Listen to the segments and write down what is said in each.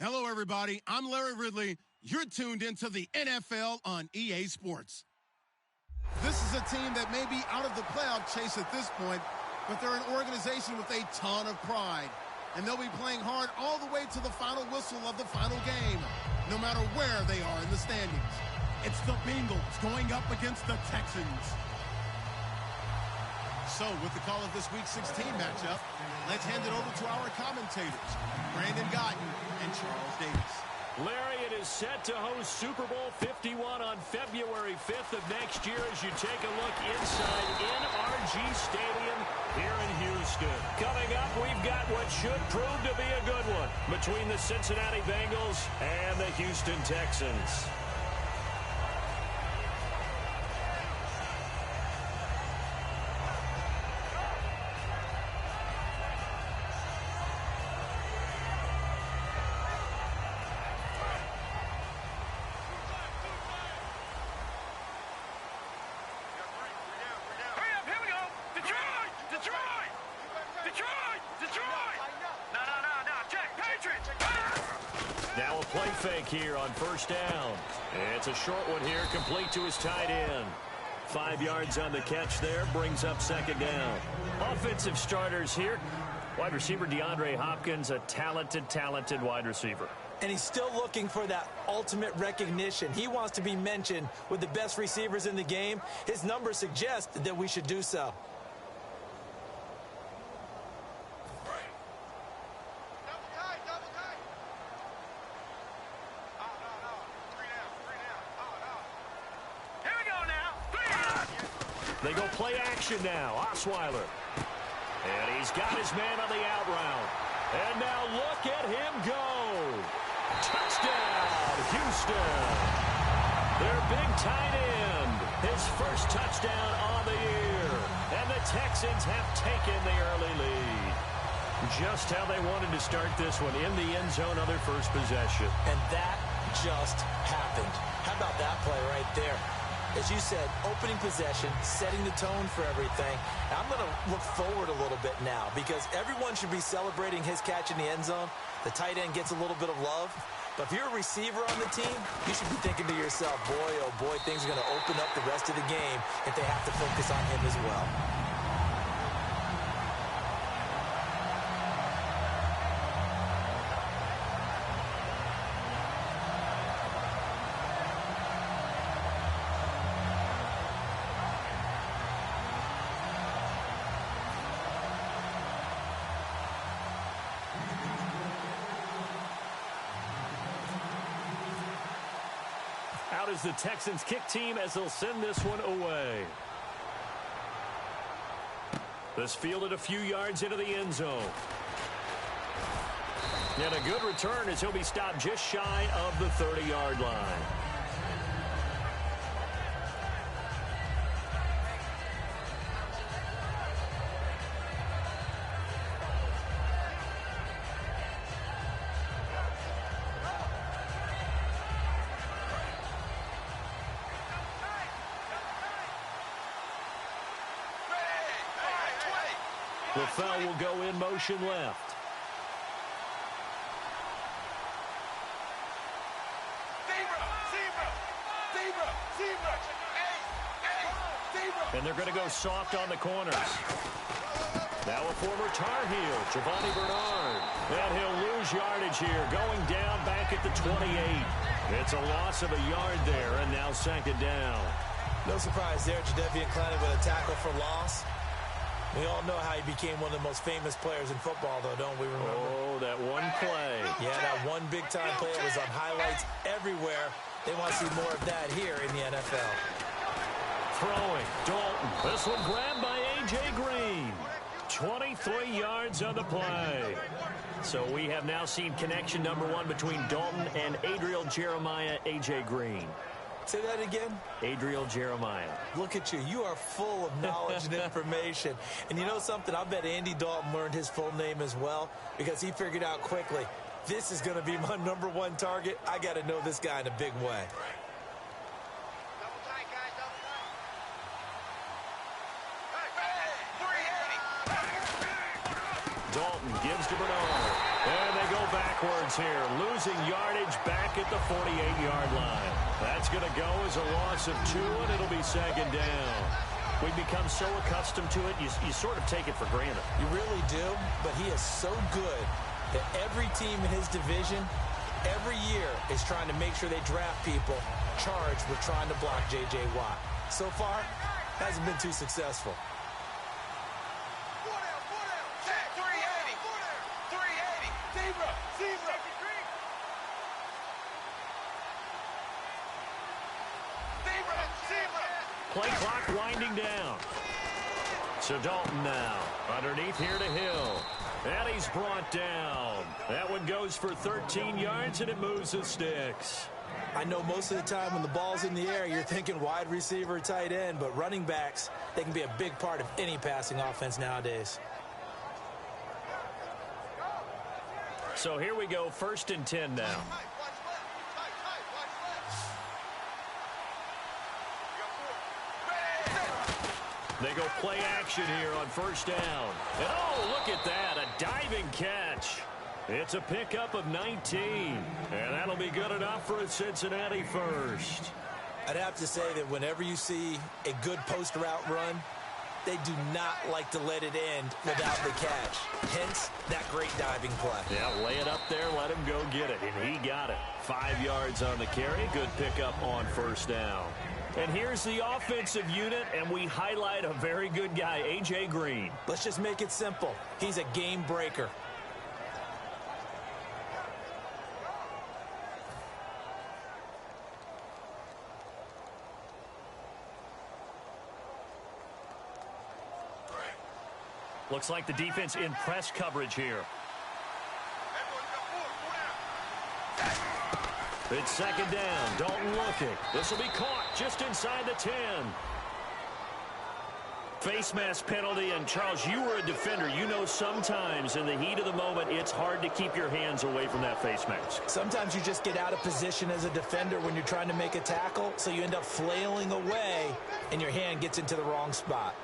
Hello, everybody. I'm Larry Ridley. You're tuned into the NFL on EA Sports. This is a team that may be out of the playoff chase at this point, but they're an organization with a ton of pride. And they'll be playing hard all the way to the final whistle of the final game, no matter where they are in the standings. It's the Bengals going up against the Texans. So, with the call of this Week 16 matchup, let's hand it over to our commentators, Brandon Gotton and Charles Davis. Larry, it is set to host Super Bowl 51 on February 5th of next year as you take a look inside NRG Stadium here in Houston. Coming up, we've got what should prove to be a good one between the Cincinnati Bengals and the Houston Texans. Now a play fake here on first down. It's a short one here, complete to his tight end. 5 yards on the catch there, brings up second down. Offensive starters here. Wide receiver DeAndre Hopkins, a talented wide receiver. And he's still looking for that ultimate recognition. He wants to be mentioned with the best receivers in the game. His numbers suggest that we should do so. They go play action now. Osweiler. And he's got his man on the out route. And now look at him go. Touchdown, Houston. Their big tight end. His first touchdown on the year. And the Texans have taken the early lead. Just how they wanted to start this one, in the end zone on their first possession. And that just happened. How about that play right there? As you said, opening possession, setting the tone for everything. I'm going to look forward a little bit now because everyone should be celebrating his catch in the end zone. The tight end gets a little bit of love. But if you're a receiver on the team, you should be thinking to yourself, boy, oh boy, things are going to open up the rest of the game if they have to focus on him as well. Out is the Texans kick team as they'll send this one away. This fielded a few yards into the end zone. And a good return as he'll be stopped just shy of the 30-yard line. The foul will go in motion left. And they're going to go soft on the corners. Now a former Tar Heel, Giovanni Bernard. And he'll lose yardage here, going down back at the 28. It's a loss of a yard there, and now second down. No surprise there, Jadeveon Clowney with a tackle for loss. We all know how he became one of the most famous players in football, though, don't we remember? Oh, that one play. Yeah, that one big-time play. It was on highlights everywhere. They want to see more of that here in the NFL. Throwing, Dalton. This one grabbed by A.J. Green. 23 yards on the play. So we have now seen connection number one between Dalton and Adriel Jeremiah, A.J. Green. Say that again? Adriel Jeremiah. Look at you. You are full of knowledge and information. And you know something? I bet Andy Dalton learned his full name as well because he figured out quickly, this is going to be my number one target. I got to know this guy in a big way. Dalton gives to Bernard. And they go backwards here, losing yardage back at the 48-yard line. That's going to go as a loss of 2, and it'll be second down. We've become so accustomed to it, you sort of take it for granted. You really do, but he is so good that every team in his division, every year, is trying to make sure they draft people charged with trying to block J.J. Watt. So far, hasn't been too successful. Play clock winding down. So Dalton now. Underneath here to Hill. And he's brought down. That one goes for 13 yards, and it moves the sticks. I know most of the time when the ball's in the air, you're thinking wide receiver, tight end, but running backs, they can be a big part of any passing offense nowadays. So here we go, 1st and 10 now. They go play action here on 1st down. And oh, look at that, a diving catch. It's a pickup of 19, and that'll be good enough for a Cincinnati first. I'd have to say that whenever you see a good post route run, they do not like to let it end without the catch. Hence, that great diving play. Yeah, lay it up there, let him go get it, and he got it. 5 yards on the carry, good pickup on 1st down. And here's the offensive unit, and we highlight a very good guy, A.J. Green. Let's just make it simple. He's a game breaker. Looks like the defense in press coverage here. It's second down. Dalton looking. This will be caught just inside the 10. Face mask penalty, and Charles, you were a defender. You know sometimes in the heat of the moment, it's hard to keep your hands away from that face mask. Sometimes you just get out of position as a defender when you're trying to make a tackle, so you end up flailing away, and your hand gets into the wrong spot.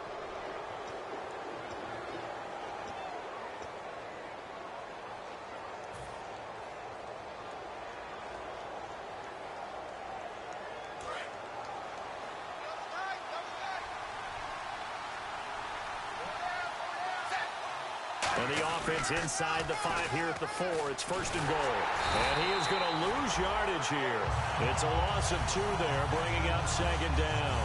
And the offense inside the 5 here at the 4. It's 1st and goal. And he is going to lose yardage here. It's a loss of 2 there, bringing up second down.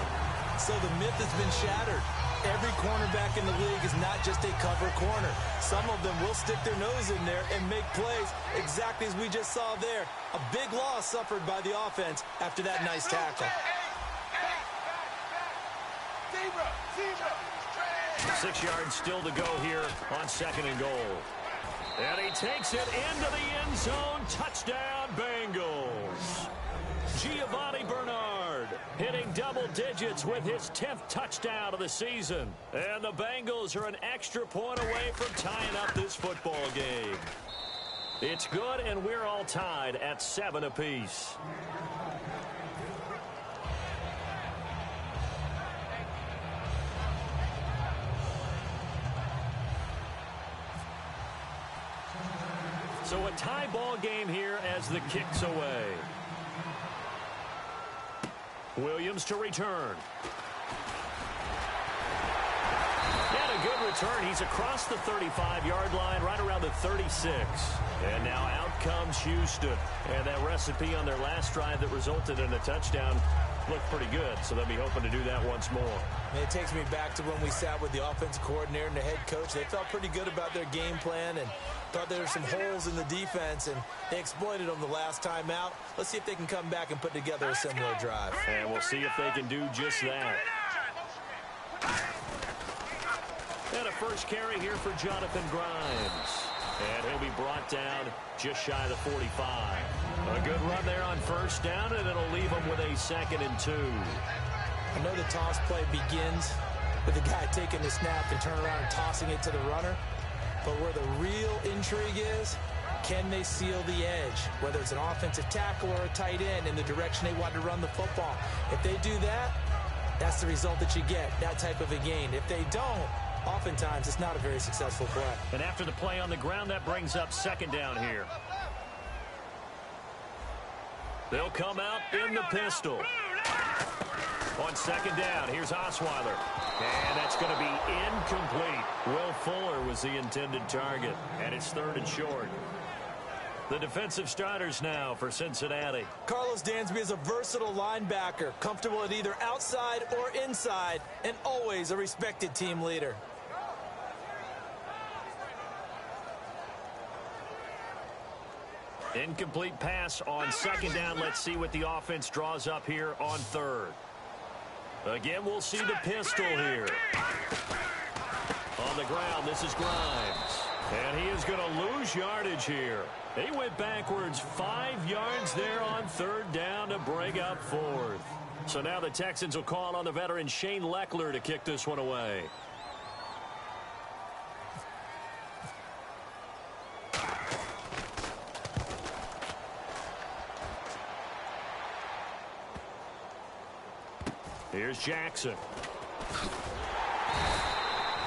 So the myth has been shattered. Every cornerback in the league is not just a cover corner. Some of them will stick their nose in there and make plays exactly as we just saw there. A big loss suffered by the offense after that nice tackle. 6 yards still to go here on 2nd and goal. And he takes it into the end zone. Touchdown, Bengals. Giovanni Bernard hitting double digits with his 10th touchdown of the season. And the Bengals are an extra point away from tying up this football game. It's good, and we're all tied at 7 apiece. So a tie ball game here as the kick's away. Williams to return. And a good return. He's across the 35-yard line, right around the 36. And now out comes Houston. And that recipe on their last drive that resulted in a touchdown looked pretty good, so they'll be hoping to do that once more. And it takes me back to when we sat with the offensive coordinator and the head coach. They felt pretty good about their game plan and thought there were some holes in the defense, and they exploited them the last time out. Let's see if they can come back and put together a similar drive. And we'll see if they can do just that. And a first carry here for Jonathan Grimes. And he'll be brought down just shy of the 45. A good run there on 1st down, and it'll leave him with a 2nd and 2. I know the toss play begins with the guy taking the snap and turn around and tossing it to the runner. But where the real intrigue is, can they seal the edge? Whether it's an offensive tackle or a tight end in the direction they want to run the football. If they do that, that's the result that you get, that type of a gain. If they don't, oftentimes it's not a very successful play. And after the play on the ground, that brings up second down here. They'll come out in the pistol. On second down, here's Osweiler. And that's going to be incomplete. Will Fuller was the intended target. And it's third and short. The defensive starters now for Cincinnati. Carlos Dansby is a versatile linebacker, comfortable at either outside or inside, and always a respected team leader. Incomplete pass on second down. Let's see what the offense draws up here on third. Again, we'll see the pistol here. On the ground, this is Grimes. And he is going to lose yardage here. He went backwards 5 yards there on third down to bring up fourth. So now the Texans will call on the veteran Shane Leckler to kick this one away. Here's Jackson.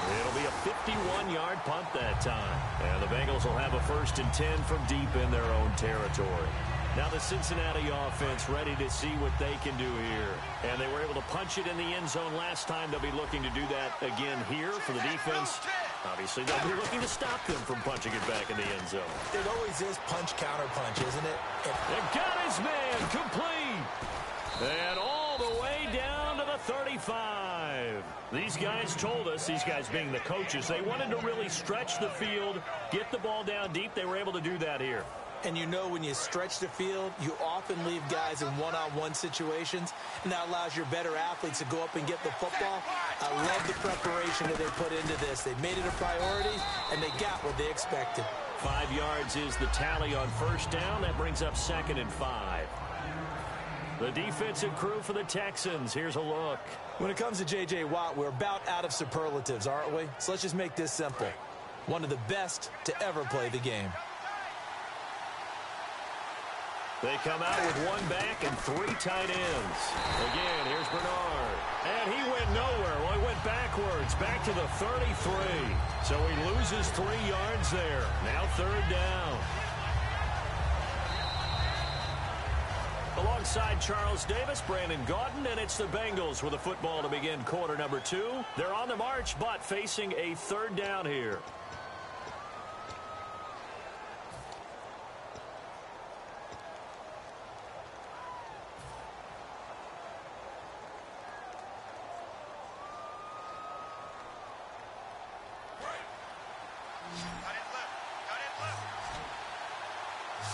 It'll be a 51-yard punt that time. And the Bengals will have a 1st and 10 from deep in their own territory. Now the Cincinnati offense ready to see what they can do here. And they were able to punch it in the end zone last time. They'll be looking to do that again here for the defense. Obviously, they'll be looking to stop them from punching it back in the end zone. It always is punch-counter-punch, isn't it? They got his man complete. And all the way down to the 35. These guys told us, these guys being the coaches, they wanted to really stretch the field, get the ball down deep. They were able to do that here. And you know when you stretch the field, you often leave guys in one-on-one situations, and that allows your better athletes to go up and get the football. I love the preparation that they put into this. They made it a priority, and they got what they expected. 5 yards is the tally on first down. That brings up 2nd and 5. The defensive crew for the Texans. Here's a look. When it comes to J.J. Watt, we're about out of superlatives, aren't we? So let's just make this simple. One of the best to ever play the game. They come out with 1 back and 3 tight ends. Again, here's Bernard. And he went nowhere. Well, he went backwards, back to the 33. So he loses 3 yards there. Now 3rd down. Alongside Charles Davis, Brandon Gaudin, and it's the Bengals with the football to begin quarter number 2. They're on the march, but facing a 3rd down here.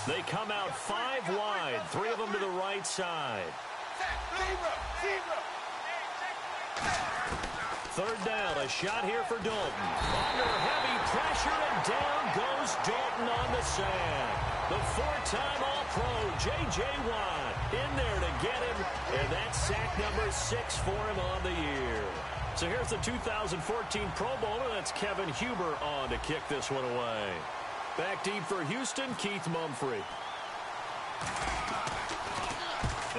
They come out 5 wide, 3 of them to the right side. 3rd down, a shot here for Dalton. Under heavy pressure, and down goes Dalton on the sand. The 4-time All-Pro, J.J. Watt, in there to get him, and that's sack number 6 for him on the year. So here's the 2014 Pro Bowler, that's Kevin Huber on to kick this one away. Back deep for Houston, Keith Mumphrey.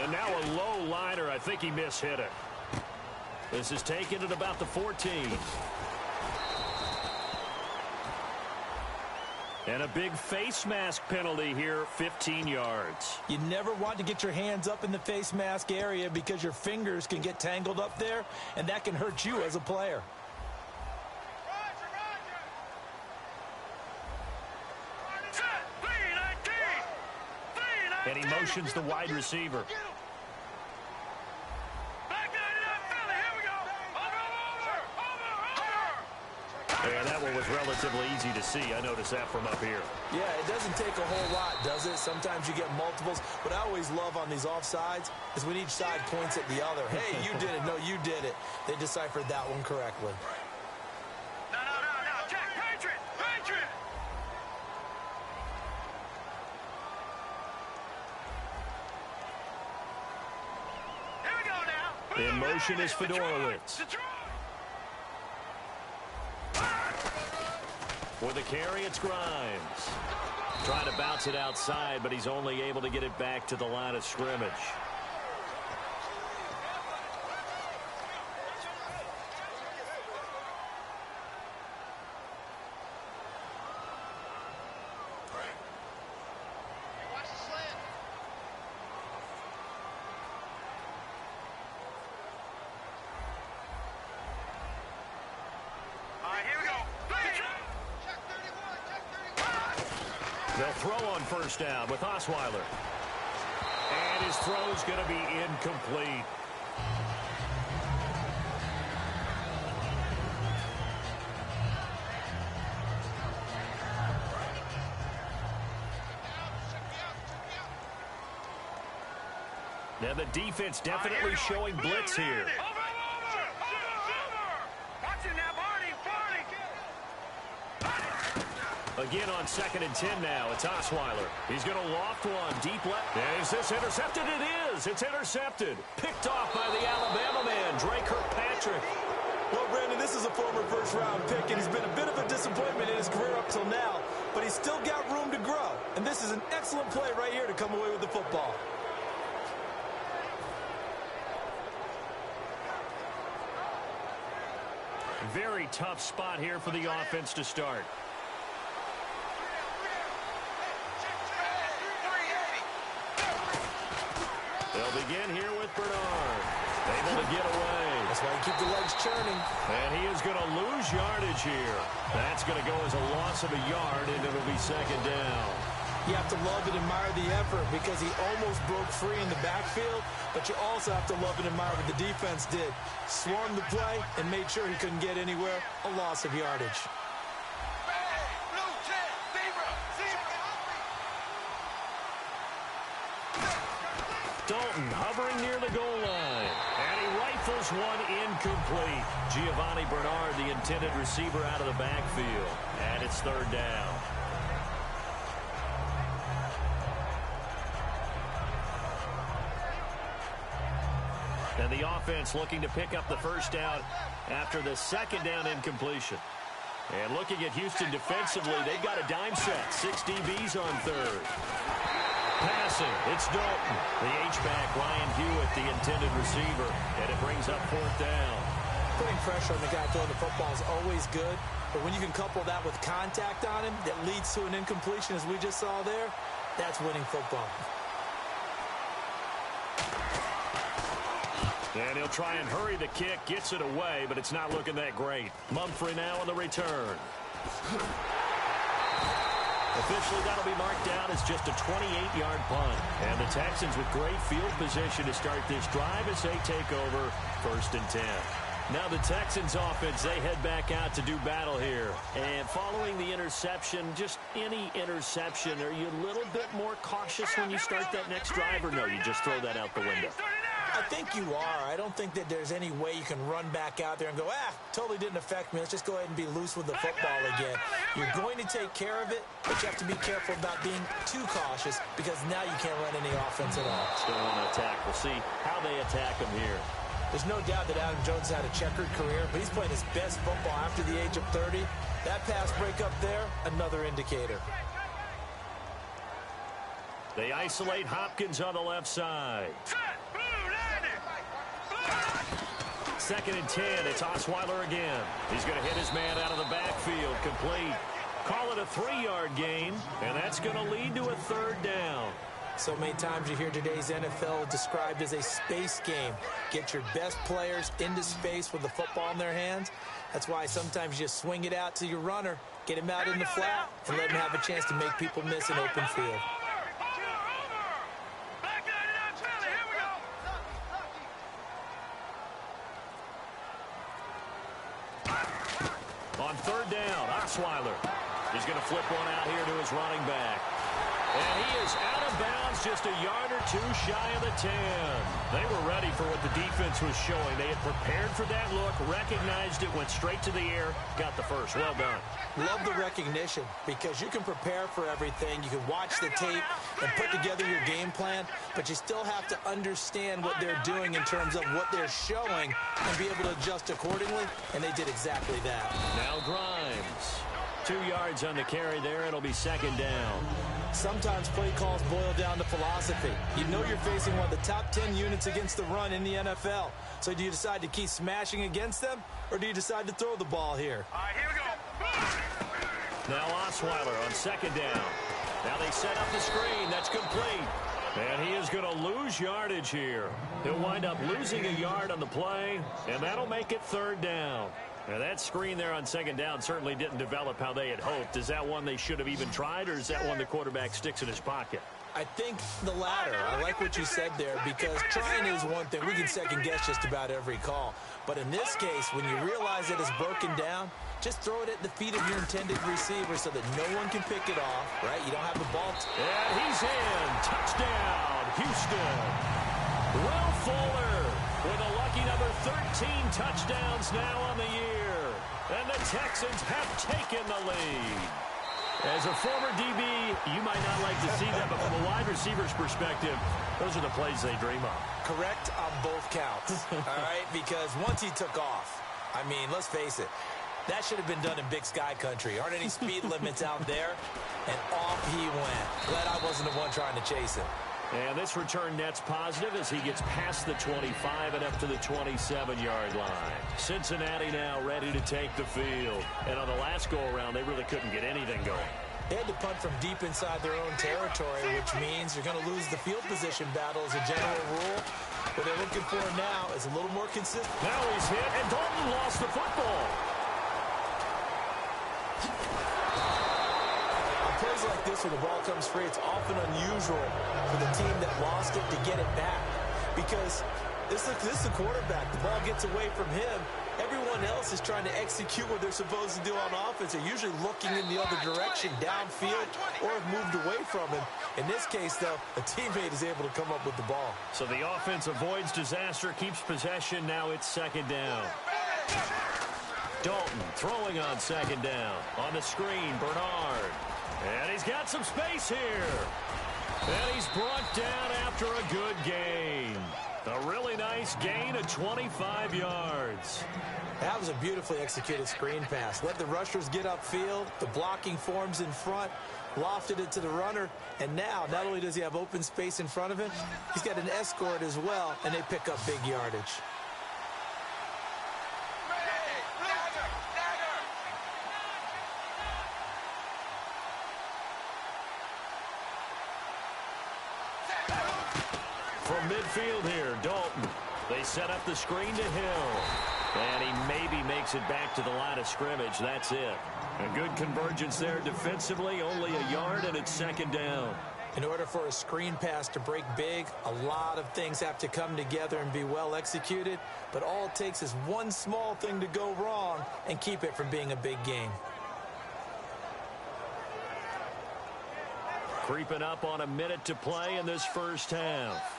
And now a low liner. I think he mishit it. This is taken at about the 14. And a big face mask penalty here, 15 yards. You never want to get your hands up in the face mask area because your fingers can get tangled up there, and that can hurt you as a player. And he motions the wide receiver. And that one was relatively easy to see. I noticed that from up here. Yeah, it doesn't take a whole lot, does it? Sometimes you get multiples. What I always love on these offsides is when each side points at the other. Hey, you did it. No, you did it. They deciphered that one correctly. No. Jack, Patriot! Here we go now. In motion is Fedorowicz. With a carry, it's Grimes. Trying to bounce it outside, but he's only able to get it back to the line of scrimmage. They'll throw on first down with Osweiler. And his throw's going to be incomplete. Now the defense definitely showing blitz here. Again on 2nd and 10 now. It's Osweiler. He's going to loft one deep left. And is this intercepted? It is. It's intercepted. Picked off by the Alabama man, Drake Kirkpatrick. Well, Brandon, this is a former first-round pick, and he's been a bit of a disappointment in his career up till now, but he's still got room to grow. And this is an excellent play right here to come away with the football. Very tough spot here for the offense to start. They'll begin here with Bernard. Able to get away. That's why you keep the legs churning. And he is going to lose yardage here. That's going to go as a loss of a yard, and it'll be 2nd down. You have to love and admire the effort because he almost broke free in the backfield, but you also have to love and admire what the defense did. Swarmed the play and made sure he couldn't get anywhere. A loss of yardage. Dalton hovering near the goal line. And he rifles one incomplete. Giovanni Bernard, the intended receiver, out of the backfield. And it's 3rd down. And the offense looking to pick up the first down after the 2nd down incompletion. And looking at Houston defensively, they've got a dime set. 6 DBs on 3rd. Passing, it's Dalton. The H-back, Ryan Hewitt, the intended receiver. And it brings up 4th down. Putting pressure on the guy throwing the football is always good. But when you can couple that with contact on him that leads to an incompletion, as we just saw there, that's winning football. And he'll try and hurry the kick, gets it away, but it's not looking that great. Mumphrey now on the return. Officially, that'll be marked down as just a 28-yard punt. And the Texans with great field position to start this drive as they take over 1st and 10. Now the Texans offense, they head back out to do battle here. And following the interception, just any interception, are you a little bit more cautious when you start that next drive, or no, you just throw that out the window? I think you are. I don't think that there's any way you can run back out there and go, totally didn't affect me. Let's just go ahead and be loose with the football again. You're going to take care of it, but you have to be careful about being too cautious because now you can't run any offense at all. Still on the attack. We'll see how they attack him here. There's no doubt that Adam Jones had a checkered career, but he's playing his best football after the age of 30. That pass breakup there, another indicator. They isolate Hopkins on the left side. 2nd and 10. It's Osweiler again. He's going to hit his man out of the backfield. Complete. Call it a 3-yard gain, and that's going to lead to a 3rd down. So many times you hear today's NFL described as a space game. Get your best players into space with the football in their hands. That's why sometimes you just swing it out to your runner, get him out in the flat, and let him have a chance to make people miss an open field. On 3rd down, Osweiler. He's going to flip one out here to his running back. And he is out of bounds just a yard or 2 shy of the 10. They were ready for what the defense was showing. They had prepared for that look, recognized it, went straight to the air, got the first. Well done. Love the recognition because you can prepare for everything. You can watch the tape and put together your game plan, but you still have to understand what they're doing in terms of what they're showing and be able to adjust accordingly, and they did exactly that. Now Grimes. 2 yards on the carry there. It'll be 2nd down. Sometimes play calls boil down to philosophy. You know you're facing one of the top 10 units against the run in the NFL. So do you decide to keep smashing against them, or do you decide to throw the ball here? All right, here we go. Now Osweiler on 2nd down. Now they set up the screen. That's complete. And he is going to lose yardage here. He'll wind up losing a yard on the play, and that'll make it 3rd down. Now that screen there on second down certainly didn't develop how they had hoped. Is that one they should have even tried, or is that one the quarterback sticks in his pocket? I think the latter. I like what you said there, because trying is one thing. We can second-guess just about every call. But in this case, when you realize that it's broken down, just throw it at the feet of your intended receiver so that no one can pick it off, right? You don't have the ball. And he's in. Touchdown, Houston. Will Fuller with a lucky number 13 touchdowns now on the year. And the Texans have taken the lead. As a former DB, you might not like to see that, but from a wide receiver's perspective, those are the plays they dream of. Correct on both counts, all right? Because once he took off, I mean, let's face it, that should have been done in Big Sky country. Aren't any speed limits out there? And off he went. Glad I wasn't the one trying to chase him. And this return net's positive as he gets past the 25 and up to the 27-yard line. Cincinnati now ready to take the field. And on the last go-around, they really couldn't get anything going. They had to punt from deep inside their own territory, which means you're going to lose the field position battle as a general rule. What they're looking for now is a little more consistent. Now he's hit, and Dalton lost the football. Plays like this where the ball comes free, it's often unusual for the team that lost it to get it back, because this is the quarterback. The ball gets away from him. Everyone else is trying to execute what they're supposed to do on offense. They're usually looking in the other direction, downfield, or have moved away from him. In this case, though, a teammate is able to come up with the ball. So the offense avoids disaster, keeps possession. Now it's second down. Dalton throwing on second down. On the screen, Bernard. And he's got some space here. And he's brought down after a good gain. A really nice gain of 25 yards. That was a beautifully executed screen pass. Let the rushers get upfield. The blocking forms in front. Lofted it to the runner. And now, not only does he have open space in front of him, he's got an escort as well, and they pick up big yardage. From midfield here, Dalton. They set up the screen to Hill. And he maybe makes it back to the line of scrimmage. That's it. A good convergence there defensively. Only a yard, and it's second down. In order for a screen pass to break big, a lot of things have to come together and be well executed. But all it takes is one small thing to go wrong and keep it from being a big game. Creeping up on a minute to play in this first half.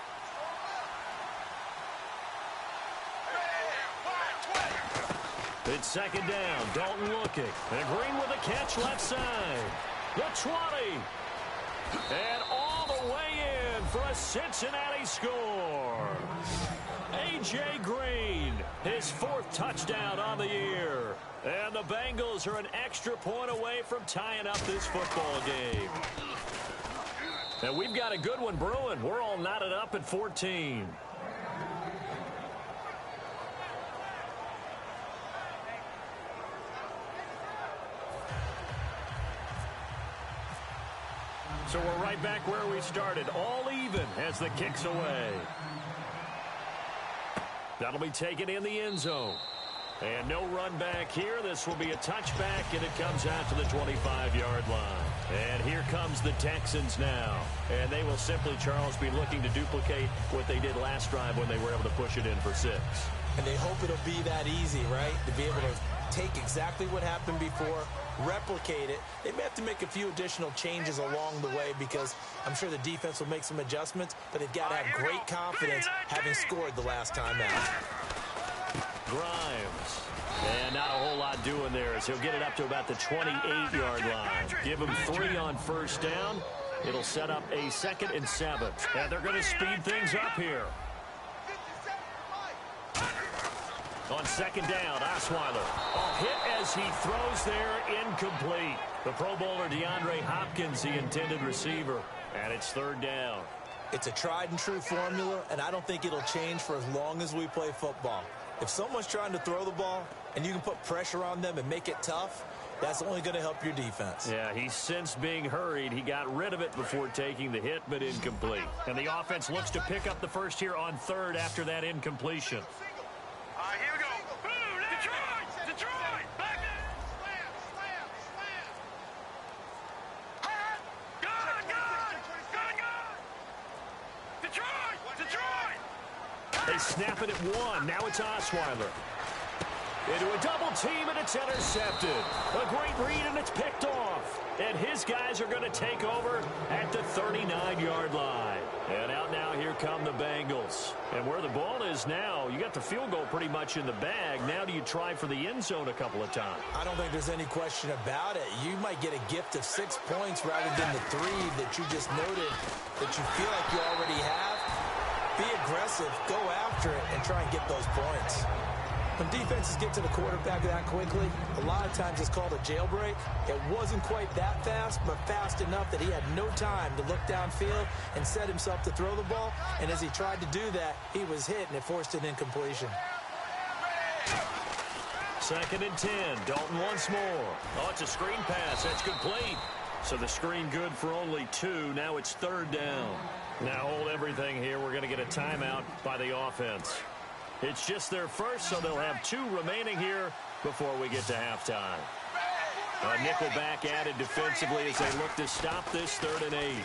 It's second down. Dalton looking. And Green with a catch left side. The 20. And all the way in for a Cincinnati score. A.J. Green, his fourth touchdown on the year. And the Bengals are an extra point away from tying up this football game. And we've got a good one brewing. We're all knotted up at 14. So we're right back where we started. All even as the kick's away. That'll be taken in the end zone. And no run back here. This will be a touchback, and it comes out to the 25-yard line. And here comes the Texans now. And they will simply, Charles, be looking to duplicate what they did last drive when they were able to push it in for 6. And they hope it'll be that easy, right? To be able to take exactly what happened before, replicate it. They may have to make a few additional changes along the way because I'm sure the defense will make some adjustments, but they've got to have great confidence having scored the last time out. Grimes. And not a whole lot doing there as he'll get it up to about the 28-yard line. Give him 3 on first down. It'll set up a 2nd and 7. And they're going to speed things up here. On second down, Osweiler. A hit as he throws there, incomplete. The Pro Bowler DeAndre Hopkins, the intended receiver. And it's 3rd down. It's a tried and true formula, and I don't think it'll change for as long as we play football. If someone's trying to throw the ball and you can put pressure on them and make it tough, that's only going to help your defense. Yeah, he's since being hurried. He got rid of it before taking the hit, but incomplete. And the offense looks to pick up the first here on 3rd after that incompletion. Here we go. Detroit! Detroit! They snap it at one. Now it's Osweiler. Into a double team, and it's intercepted. A great read, and it's picked off. And his guys are going to take over at the 39-yard line. And out now, here come the Bengals. And where the ball is now, you got the field goal pretty much in the bag. Now do you try for the end zone a couple of times? I don't think there's any question about it. You might get a gift of 6 points rather than the 3 that you just noted that you feel like you already have. Be aggressive, go after it, and try and get those points. When defenses get to the quarterback that quickly, a lot of times it's called a jailbreak. It wasn't quite that fast, but fast enough that he had no time to look downfield and set himself to throw the ball. And as he tried to do that, he was hit, and it forced an incompletion. 2nd and 10. Dalton once more. Oh, it's a screen pass. That's complete. So the screen good for only 2. Now it's 3rd down. Now hold everything here. We're going to get a timeout by the offense. It's just their first, so they'll have 2 remaining here before we get to halftime. A nickel back added defensively as they look to stop this 3rd and 8.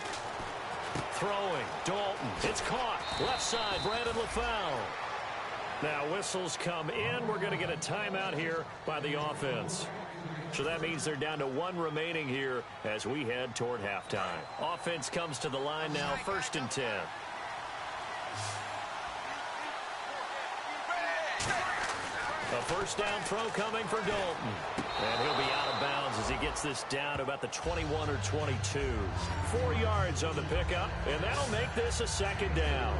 Throwing, Dalton. It's caught. Left side, Brandon LaFowl. Now whistles come in. We're going to get a timeout here by the offense. So that means they're down to 1 remaining here as we head toward halftime. Offense comes to the line now, 1st and 10. A first down throw coming for Dalton. And he'll be out of bounds as he gets this down to about the 21 or 22. 4 yards on the pickup, and that'll make this a 2nd down.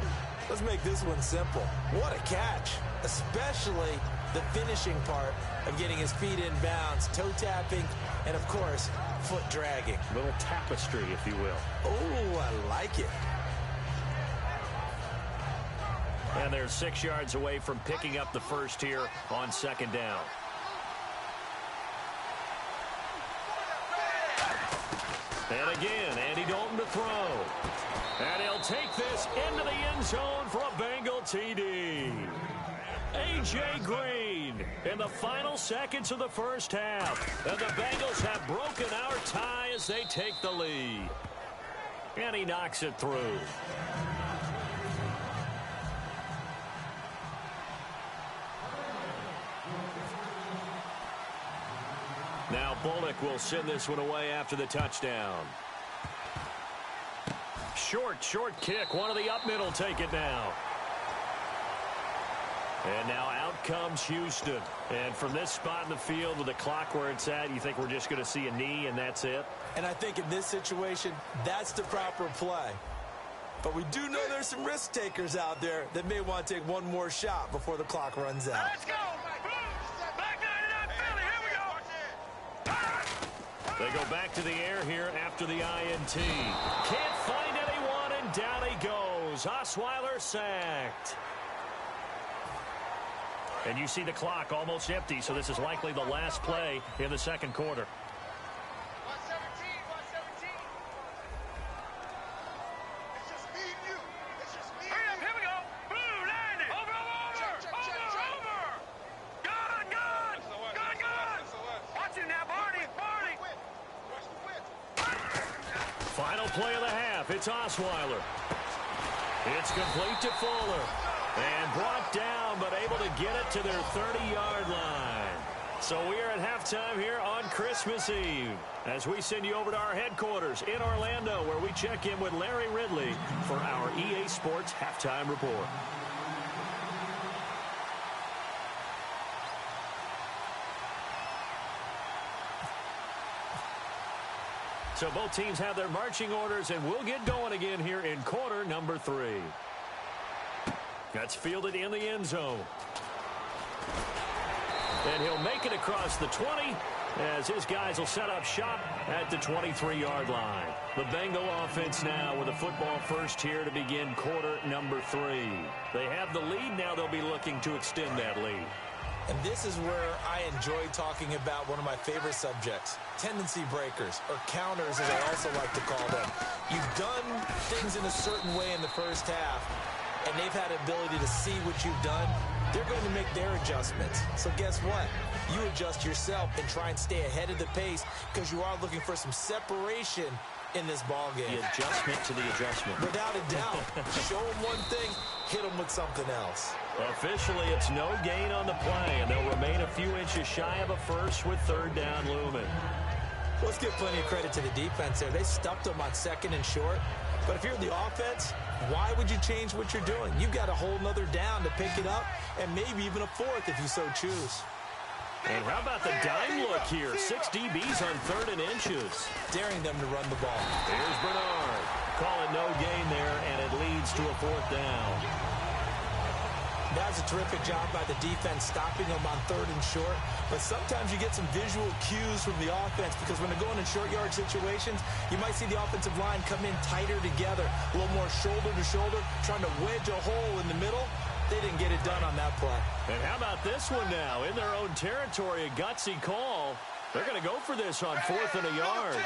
Let's make this one simple. What a catch, especially the finishing part of getting his feet in bounds, toe tapping, and of course, foot dragging. Little tapestry, if you will. Oh, I like it. And they're 6 yards away from picking up the first here on 2nd down. And again, Andy Dalton to throw. And he'll take this into the end zone for a Bengal TD. A.J. Green in the final seconds of the first half. And the Bengals have broken our tie as they take the lead. And he knocks it through. Now Bullock will send this one away after the touchdown. Short kick. One of the up middle take it now. And now out comes Houston. And from this spot in the field with the clock where it's at, you think we're just going to see a knee and that's it? And I think in this situation, that's the proper play. But we do know there's some risk takers out there that may want to take one more shot before the clock runs out. Let's go! Back 99 Philly, here we go! They go back to the air here after the INT. Can't find anyone, and down he goes. Osweiler sacked. And you see the clock almost empty, so this is likely the last play in the 2nd quarter. 117. It's just me and you. It's just me and you. Here we go. Blue, landing. Over. Gun. Watch it now, Barney. Watch the whip. Final play of the half. It's Osweiler. It's complete to Fuller. And brought down, but able to get it to their 30-yard line. So we are at halftime here on Christmas Eve as we send you over to our headquarters in Orlando, where we check in with Larry Ridley for our EA Sports Halftime Report. So both teams have their marching orders, and we'll get going again here in quarter number 3. That's fielded in the end zone. And he'll make it across the 20 as his guys will set up shop at the 23-yard line. The Bengal offense now with a football first here to begin quarter number 3. They have the lead. Now they'll be looking to extend that lead. And this is where I enjoy talking about one of my favorite subjects, tendency breakers, or counters as I also like to call them. You've done things in a certain way in the first half, and they've had the ability to see what you've done. They're going to make their adjustments. So guess what? You adjust yourself and try and stay ahead of the pace because you are looking for some separation in this ball game. The adjustment to the adjustment. Without a doubt. Show them one thing, hit them with something else. Officially, it's no gain on the play, and they'll remain a few inches shy of a first with third down looming. Let's give plenty of credit to the defense there. They stuffed them on second and short. But if you're the offense, why would you change what you're doing? You've got a whole nother down to pick it up, and maybe even a fourth if you so choose. And how about the dime look here? 6 DBs on third and inches. Daring them to run the ball. Here's Bernard. Call it no gain there, and it leads to a fourth down. That's a terrific job by the defense stopping them on third and short. But sometimes you get some visual cues from the offense because when they're going in short yard situations, you might see the offensive line come in tighter together, a little more shoulder to shoulder, trying to wedge a hole in the middle. They didn't get it done on that play. And how about this one now? In their own territory, a gutsy call. They're going to go for this on fourth and a yard.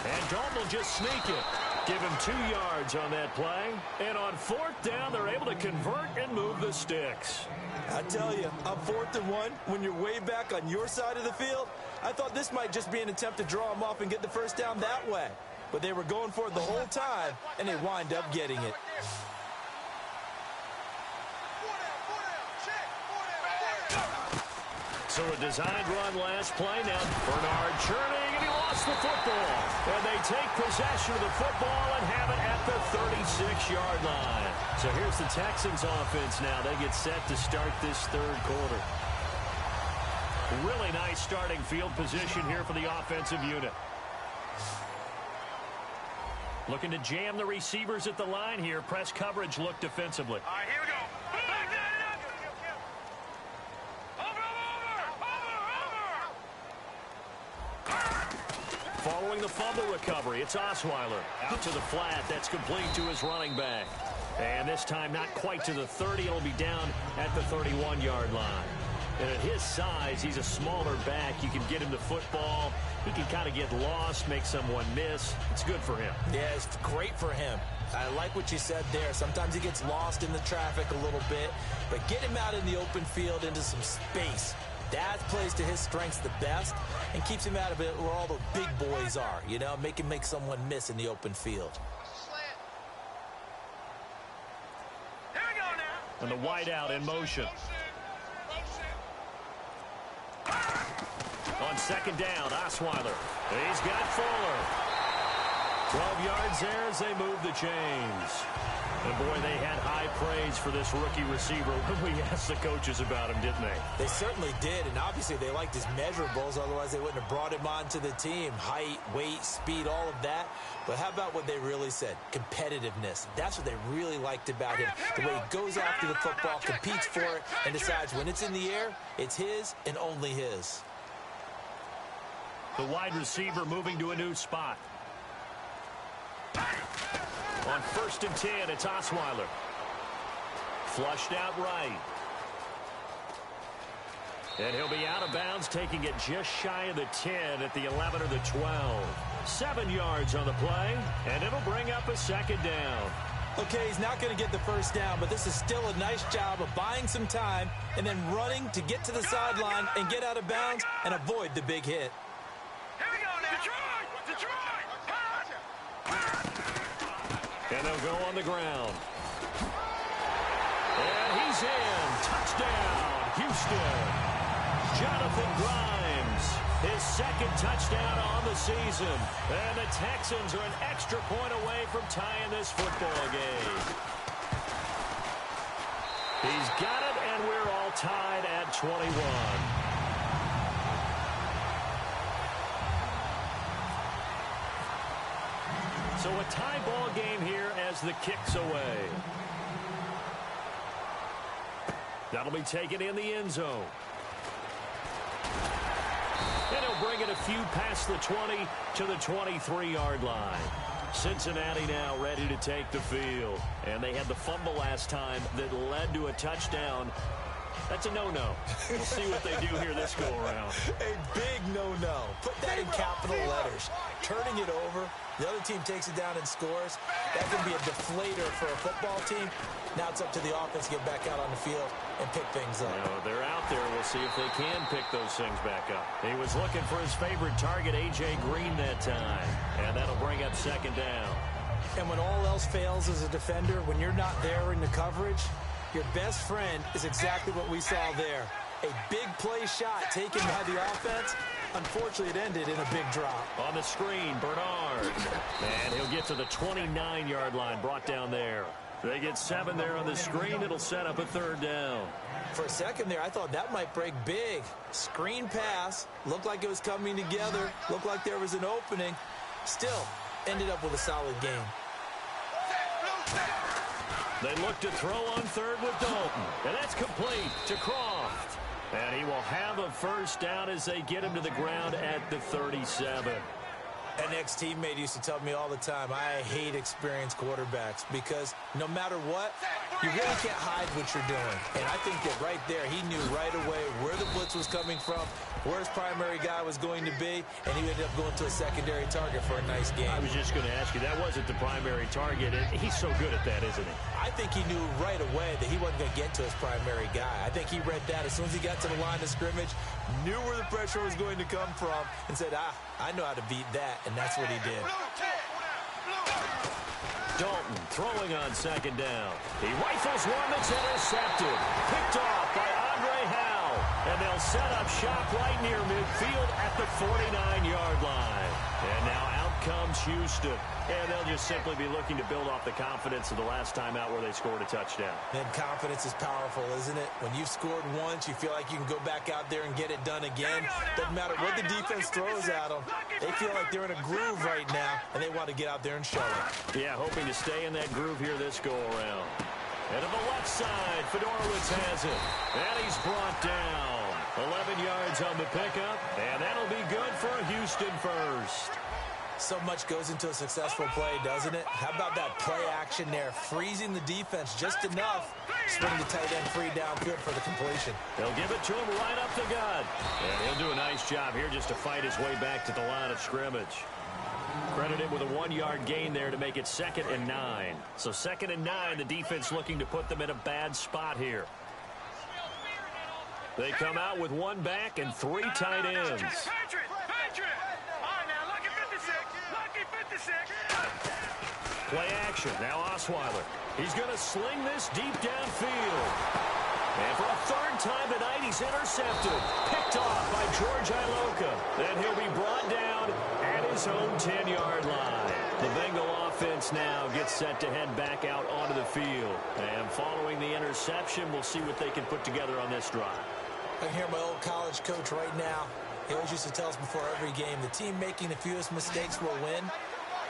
And Dalton will just sneak it. Give him 2 yards on that play. And on fourth down, they're able to convert and move the sticks. I tell you, on 4th and 1, when you're way back on your side of the field, I thought this might just be an attempt to draw them off and get the first down that way. But they were going for it the whole time, and they wind up getting it. So a designed run last play. Now Bernard churning, and he lost the football. And they take possession of the football and have it at the 36-yard line. So here's the Texans offense now. They get set to start this third quarter. Really nice starting field position here for the offensive unit. Looking to jam the receivers at the line here. Press coverage look defensively. All right, here we go. Following the fumble recovery, it's Osweiler. Out to the flat. That's complete to his running back. And this time not quite to the 30. It'll be down at the 31-yard line. And at his size, he's a smaller back. You can get him the football. He can kind of get lost, make someone miss. It's good for him. Yeah, it's great for him. I like what you said there. Sometimes he gets lost in the traffic a little bit. But get him out in the open field into some space. That plays to his strengths the best and keeps him out of it where all the big boys are, you know, make him make someone miss in the open field. Here we go now. And the wideout in motion. On second down, Osweiler. He's got Fuller. 12 yards there as they move the chains. And boy, they had high praise for this rookie receiver when we asked the coaches about him, didn't they? They certainly did, and obviously they liked his measurables, otherwise they wouldn't have brought him onto the team. Height, weight, speed, all of that. But how about what they really said? Competitiveness. That's what they really liked about him. The way he goes after the football, competes for it, and decides when it's in the air, it's his and only his. The wide receiver moving to a new spot. On 1st and 10, it's Osweiler. Flushed out right. And he'll be out of bounds, taking it just shy of the 10 at the 11 or the 12. 7 yards on the play, and it'll bring up a second down. Okay, he's not going to get the first down, but this is still a nice job of buying some time and then running to get to the sideline and get out of bounds and avoid the big hit. Here we go now. Detroit! And they'll go on the ground. And he's in. Touchdown, Houston. Jonathan Grimes, his second touchdown on the season. And the Texans are an extra point away from tying this football game. He's got it, and we're all tied at 21. So a tie ball game here as the kick's away. That'll be taken in the end zone. And he'll bring it a few past the 20 to the 23-yard line. Cincinnati now ready to take the field. And they had the fumble last time that led to a touchdown. That's a no-no. We'll see what they do here this go-around. A big no-no. Put that in capital letters. Turning it over, the other team takes it down and scores. That can be a deflator for a football team. Now it's up to the offense to get back out on the field and pick things up. They're out there. We'll see if they can pick those things back up. He was looking for his favorite target, A.J. Green, that time. And that'll bring up second down. And when all else fails as a defender, when you're not there in the coverage, your best friend is exactly what we saw there. A big play shot taken by the offense. Unfortunately, it ended in a big drop. On the screen, Bernard. And he'll get to the 29-yard line, brought down there. They get 7 there on the screen. It'll set up a third down. For a second there, I thought that might break big. Screen pass. Looked like it was coming together. Looked like there was an opening. Still, ended up with a solid game. They look to throw on third with Dalton. And that's complete to Croft. And he will have a first down as they get him to the ground at the 37. An ex-teammate used to tell me all the time, I hate experienced quarterbacks because no matter what, you really can't hide what you're doing. And I think that right there, he knew right away where the blitz was coming from, where his primary guy was going to be, and he ended up going to a secondary target for a nice game. I was just going to ask you, that wasn't the primary target. He's so good at that, isn't he? I think he knew right away that he wasn't going to get to his primary guy. I think he read that as soon as he got to the line of scrimmage, knew where the pressure was going to come from, and said, I know how to beat that, and that's what he did. Dalton throwing on second down. He rifles one that's intercepted. Picked off by Andre Howe. And they'll set up shop right near midfield at the 49-yard line. And now out comes Houston. And they'll just simply be looking to build off the confidence of the last time out where they scored a touchdown. Then confidence is powerful, isn't it? When you've scored once, you feel like you can go back out there and get it done again. Doesn't matter what the defense throws at them. They feel like they're in a groove right now, and they want to get out there and show it. Yeah, hoping to stay in that groove here this go-around. And to the left side, Fedorowicz has it. And he's brought down. 11 yards on the pickup, and that'll be good for a Houston first. So much goes into a successful play, doesn't it? How about that play action there, freezing the defense just enough, spinning the tight end free downfield for the completion. They'll give it to him right up the gut. And he'll do a nice job here just to fight his way back to the line of scrimmage. Credit him with a 1-yard gain there to make it 2nd and 9. So 2nd and 9, the defense looking to put them in a bad spot here. They come out with 1 back and 3 tight ends. Play action. Now Osweiler. He's going to sling this deep downfield. And for a 3rd time tonight, he's intercepted. Picked off by George Iloka. Then he'll be brought down at his own 10-yard line. The Bengal offense now gets set to head back out onto the field. And following the interception, we'll see what they can put together on this drive. I hear my old college coach right now. He always used to tell us before every game, the team making the fewest mistakes will win.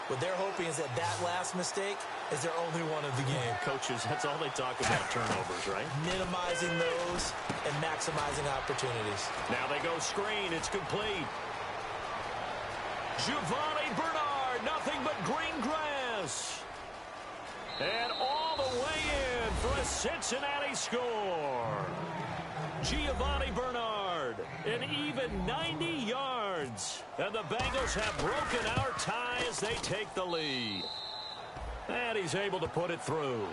What they're hoping is that last mistake is their only one of the game. Coaches, that's all they talk about, turnovers, right? Minimizing those and maximizing opportunities. Now they go screen. It's complete. Giovanni Bernard, nothing but green grass. And all the way in for a Cincinnati score. Giovanni Bernard, an even 90 yards. And the Bengals have broken our tie as they take the lead. And he's able to put it through.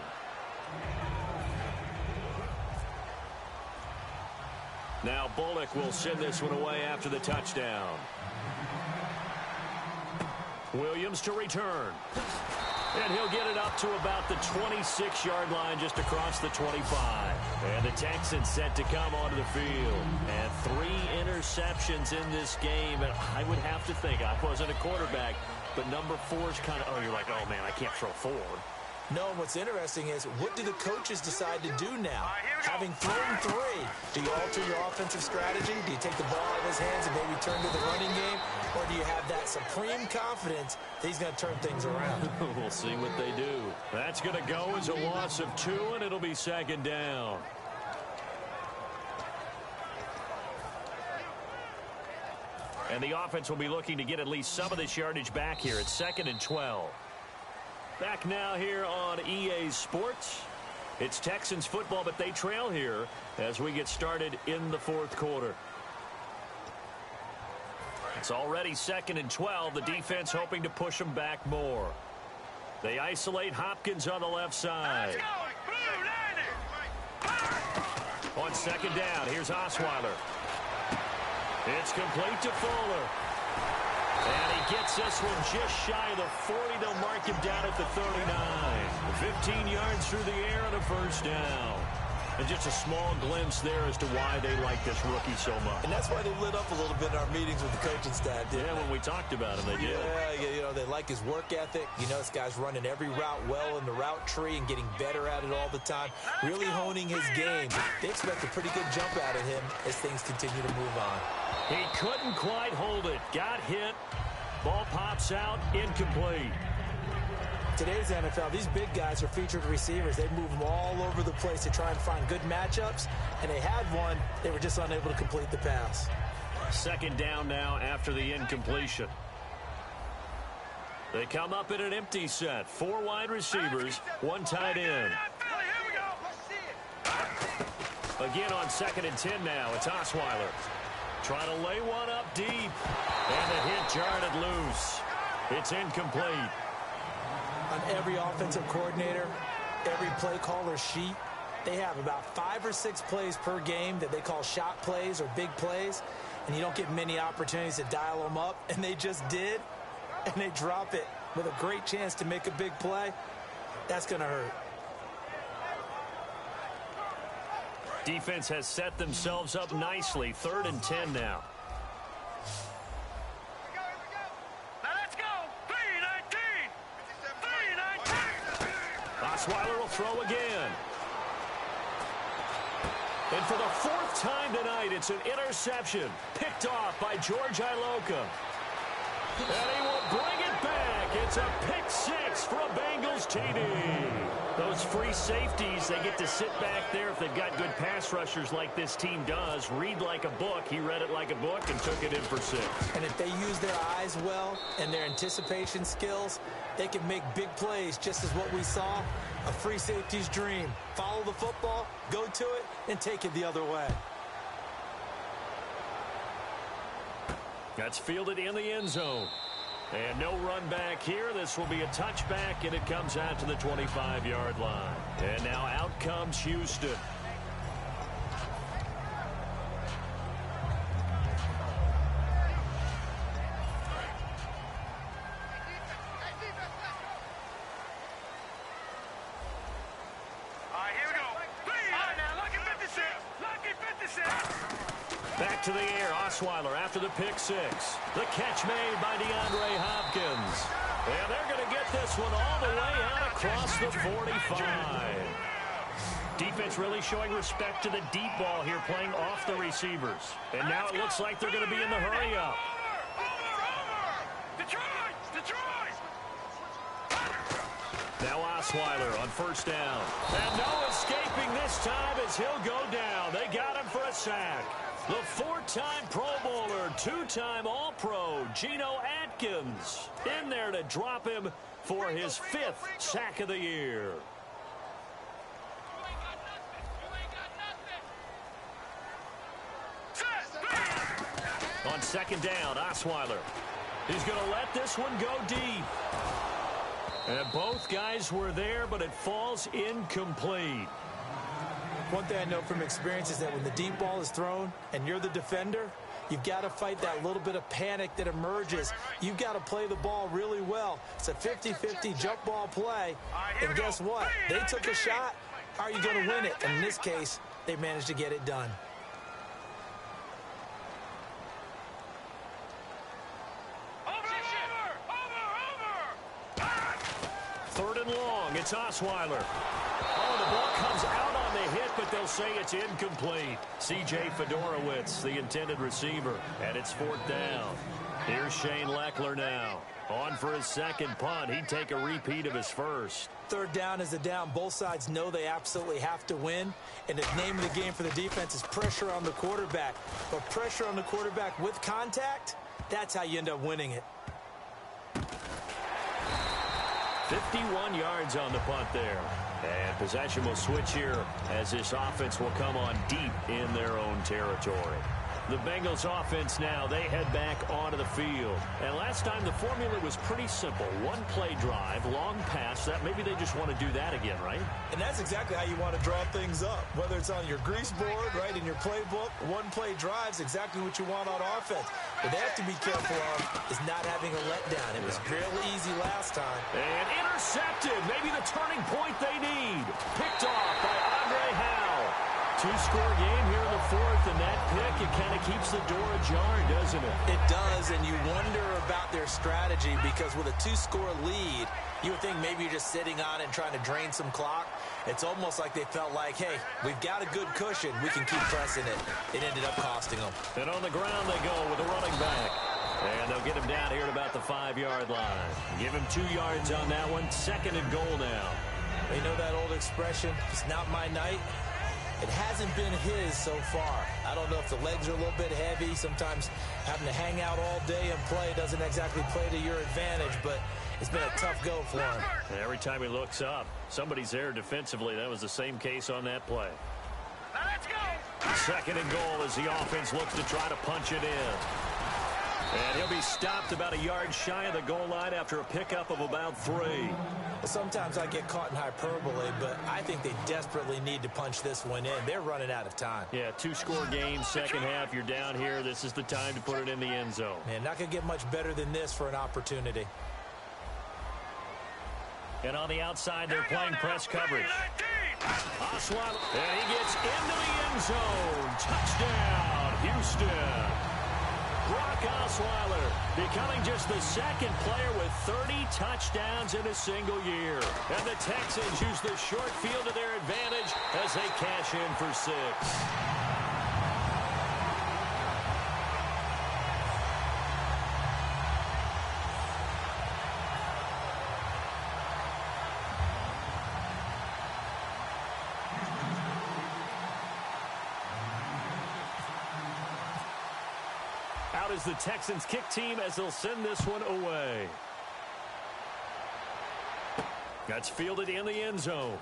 Now Bullock will send this one away after the touchdown. Williams to return. And he'll get it up to about the 26-yard line just across the 25. And the Texans set to come onto the field. And 3 interceptions in this game. And I would have to think, I wasn't a quarterback, but number 4 is kind of, you're like, oh, man, I can't throw 4. No, and what's interesting is, what do the coaches decide to do now? Having thrown 3, do you alter your offensive strategy? Do you take the ball out of his hands and maybe turn to the running game? Or do you have that supreme confidence that he's going to turn things around? We'll see what they do. That's going to go as a loss of 2, and it'll be 2nd down. And the offense will be looking to get at least some of this yardage back here at 2nd and 12. Back now here on EA Sports. It's Texans football, but they trail here as we get started in the 4th quarter. It's already 2nd and 12. The defense hoping to push them back more. They isolate Hopkins on the left side. On second down, here's Osweiler. It's complete to Fuller. And he gets this one just shy of the 40. They'll mark him down at the 39. 15 yards through the air and a first down. And just a small glimpse there as to why they like this rookie so much. And that's why they lit up a little bit in our meetings with the coaching staff, didn't they? When we talked about him, they did. Yeah, you know, they like his work ethic. You know, this guy's running every route well in the route tree and getting better at it all the time, really honing his game. They expect a pretty good jump out of him as things continue to move on. He couldn't quite hold it. Got hit. Ball pops out, incomplete. Today's NFL, these big guys are featured receivers. They move them all over the place to try and find good matchups, and they had one. They were just unable to complete the pass. Second down now after the incompletion. They come up in an empty set. 4 wide receivers, 1 tight end. Again on 2nd and 10 now. It's Osweiler. Trying to lay one up deep. And the hit jarred it loose. It's incomplete. On every offensive coordinator, every play caller sheet, they have about 5 or 6 plays per game that they call shot plays or big plays, and you don't get many opportunities to dial them up, and they just did, and they drop it with a great chance to make a big play. That's going to hurt. Defense has set themselves up nicely. 3rd and 10 now. Osweiler will throw again. And for the 4th time tonight, it's an interception. Picked off by George Iloka. And he will bring it back. It's a pick 6 for a Bengals TD. Those free safeties, they get to sit back there if they've got good pass rushers like this team does. Read like a book. He read it like a book and took it in for 6. And if they use their eyes well and their anticipation skills, they can make big plays, just as what we saw. A free safety's dream. Follow the football, go to it, and take it the other way. That's fielded in the end zone. And no run back here. This will be a touchback, and it comes out to the 25-yard line. And now out comes Houston. Back to the air, Osweiler after the pick 6. The catch made by DeAndre Hopkins. And they're going to get this one all the way out across the 45. Defense really showing respect to the deep ball here, playing off the receivers. And now it looks like they're going to be in the hurry-up. Now Osweiler on 1st down. And no escaping this time as he'll go down. They got him for a sack. The 4-time Pro Bowler, 2-time All-Pro, Geno Atkins, in there to drop him for his 5th sack of the year. On 2nd down, Osweiler. He's going to let this one go deep. And both guys were there, but it falls incomplete. One thing I know from experience is that when the deep ball is thrown and you're the defender, you've got to fight that little bit of panic that emerges. You've got to play the ball really well. It's a 50-50 jump ball play. And guess what? They took a shot. Are you going to win it? And in this case, they managed to get it done. Third and long, it's Osweiler. Oh, the ball comes out on the hit, but they'll say it's incomplete. C.J. Fedorowicz, the intended receiver, and it's 4th down. Here's Shane Leckler now. On for his 2nd punt. He'd take a repeat of his 1st. 3rd down is a down. Both sides know they absolutely have to win. And the name of the game for the defense is pressure on the quarterback. But pressure on the quarterback with contact, that's how you end up winning it. 51 yards on the punt there. And possession will switch here as this offense will come on deep in their own territory. The Bengals offense now, they head back onto the field. And last time the formula was pretty simple. One play drive, long pass. That maybe they just want to do that again, right? And that's exactly how you want to draw things up. Whether it's on your grease board, right, in your playbook, one play drive's exactly what you want on offense. What they have to be careful of is not having a letdown. It was real easy last time. And intercepted. Maybe the turning point they need. Picked off by Andre Howe. Two-score game here in the fourth, and that pick, it kind of keeps the door ajar, doesn't it? It does, and you wonder about their strategy because with a two-score lead, you would think maybe you're just sitting on it and trying to drain some clock. It's almost like they felt like, hey, we've got a good cushion. We can keep pressing it. It ended up costing them. And on the ground they go with a running back. And they'll get him down here at about the 5-yard line. Give him 2 yards on that one. 2nd and goal now. You know that old expression, it's not my night? It hasn't been his so far. I don't know if the legs are a little bit heavy. Sometimes having to hang out all day and play doesn't exactly play to your advantage, but it's been a tough go for him. And every time he looks up, somebody's there defensively. That was the same case on that play. Now let's go. 2nd and goal as the offense looks to try to punch it in. And he'll be stopped about a yard shy of the goal line after a pickup of about 3. Sometimes I get caught in hyperbole, but I think they desperately need to punch this one in. They're running out of time. Yeah, 2-score game, second half. You're down here. This is the time to put it in the end zone. Man, not going to get much better than this for an opportunity. And on the outside, they're playing press coverage. Osweiler, and he gets into the end zone. Touchdown, Houston. Brock Osweiler becoming just the 2nd player with 30 touchdowns in a single year. And the Texans use the short field to their advantage as they cash in for 6. Out is the Texans kick team as they'll send this one away. That's fielded in the end zone.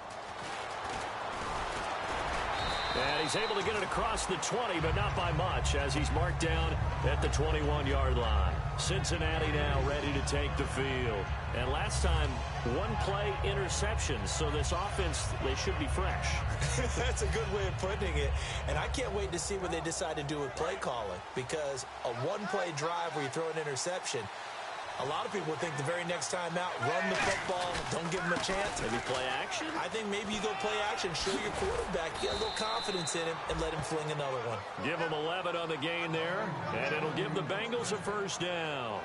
And he's able to get it across the 20, but not by much as he's marked down at the 21-yard line. Cincinnati now ready to take the field. And last time, one play interception, so this offense, they should be fresh. That's a good way of putting it. And I can't wait to see what they decide to do with play calling, because a one-play drive where you throw an interception, a lot of people think the very next time out, run the football, don't give them a chance. Maybe play action? I think maybe you go play action, show your quarterback, get a little confidence in him, and let him fling another one. Give him 11 on the gain there, and it'll give the Bengals a first down.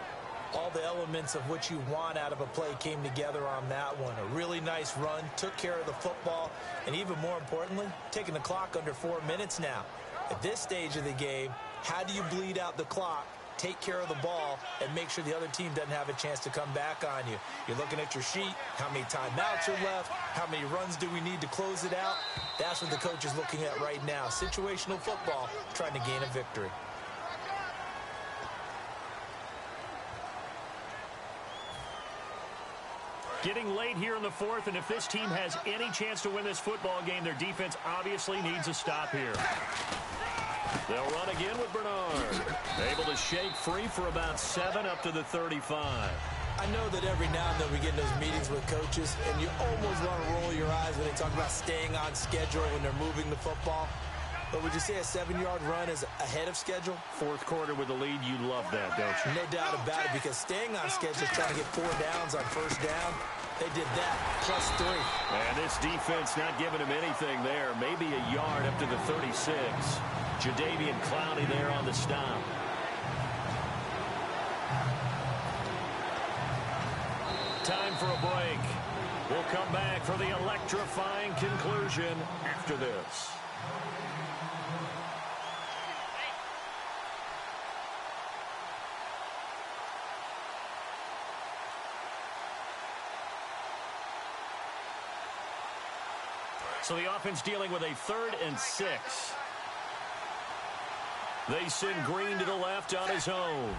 All the elements of what you want out of a play came together on that one. A really nice run, took care of the football, and even more importantly, taking the clock under 4 minutes now. At this stage of the game, how do you bleed out the clock, take care of the ball, and make sure the other team doesn't have a chance to come back on you? You're looking at your sheet, how many timeouts are left, how many runs do we need to close it out? That's what the coach is looking at right now. Situational football, trying to gain a victory. Getting late here in the fourth, and if this team has any chance to win this football game, their defense obviously needs a stop here. They'll run again with Bernard. Able to shake free for about 7 up to the 35. I know that every now and then we get in those meetings with coaches, and you almost want to roll your eyes when they talk about staying on schedule when they're moving the football. But would you say a 7-yard run is ahead of schedule? Fourth quarter with the lead, you love that, don't you? No doubt about it, because staying on schedule is trying to get 4 downs on first down. They did that, plus 3. And this defense not giving him anything there. Maybe a yard up to the 36. Jadeveon Clowney there on the stop. Time for a break. We'll come back for the electrifying conclusion after this. So the offense dealing with a 3rd and 6. They send Green to the left on his own.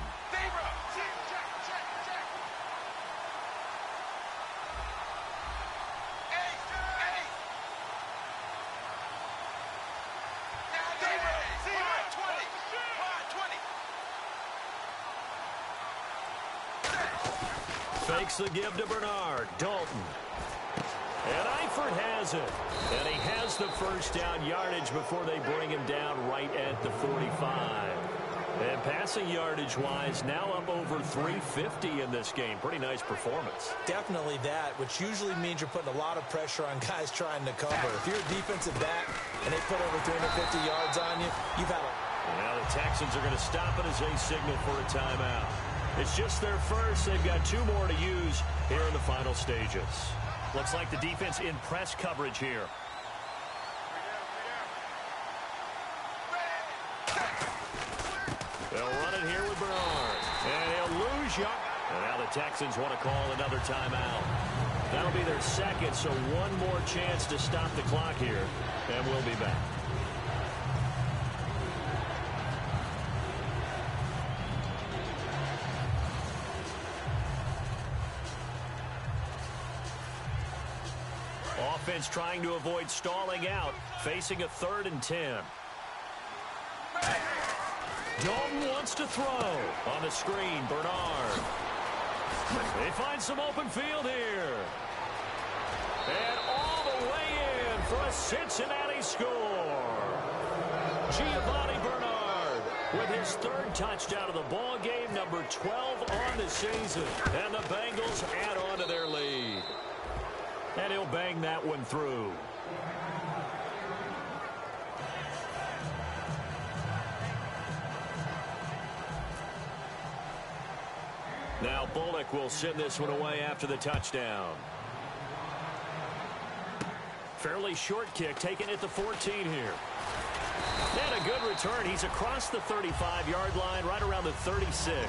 Fakes the give to Bernard. Dalton. And Eifert has it. And he has the first down yardage before they bring him down right at the 45. And passing yardage-wise, now up over 350 in this game. Pretty nice performance. Definitely that, which usually means you're putting a lot of pressure on guys trying to cover. If you're a defensive back and they put over 350 yards on you, you've had a... Now the Texans are going to stop it as they signal for a timeout. It's just their first. They've got 2 more to use here in the final stages. Looks like the defense in press coverage here. They'll run it here with Bernard. And he'll lose you. And now the Texans want to call another timeout. That'll be their second, so one more chance to stop the clock here. And we'll be back. Offense trying to avoid stalling out, facing a 3rd and 10. Dalton wants to throw. On the screen, Bernard. They find some open field here. And all the way in for a Cincinnati score. Giovanni Bernard with his 3rd touchdown of the ball game, number 12 on the season. And the Bengals add on to their lead. And he'll bang that one through. Now Bullock will send this one away after the touchdown. Fairly short kick taken at the 14 here. And a good return. He's across the 35-yard line, right around the 36.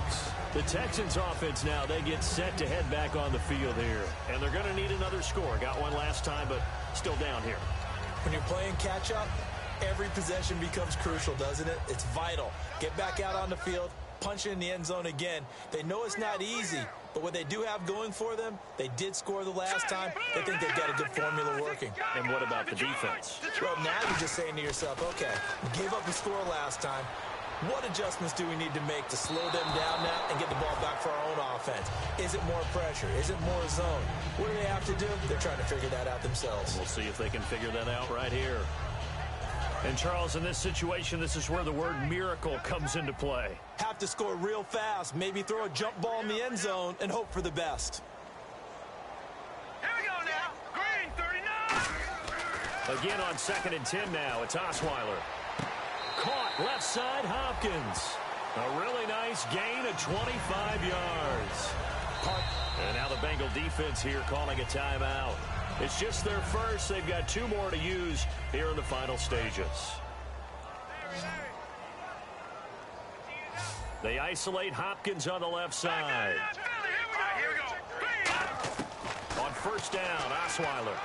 The Texans offense now, they get set to head back on the field here. And they're going to need another score. Got one last time, but still down here. When you're playing catch-up, every possession becomes crucial, doesn't it? It's vital. Get back out on the field, punch it in the end zone again. They know it's not easy, but what they do have going for them, they did score the last time. They think they've got a good formula working. And what about the defense? Well, now you're just saying to yourself, okay, we gave up a score last time. What adjustments do we need to make to slow them down now and get the ball back for our own offense? Is it more pressure? Is it more zone? What do they have to do? They're trying to figure that out themselves. We'll see if they can figure that out right here. And, Charles, in this situation, this is where the word miracle comes into play. Have to score real fast, maybe throw a jump ball in the end zone and hope for the best. Here we go now. Green, 39. Again on 2nd and 10 now. It's Osweiler. Caught left side, Hopkins. A really nice gain of 25 yards. And now the Bengal defense here calling a timeout. It's just their first. They've got 2 more to use here in the final stages. They isolate Hopkins on the left side. Here we go. On 1st down, Osweiler.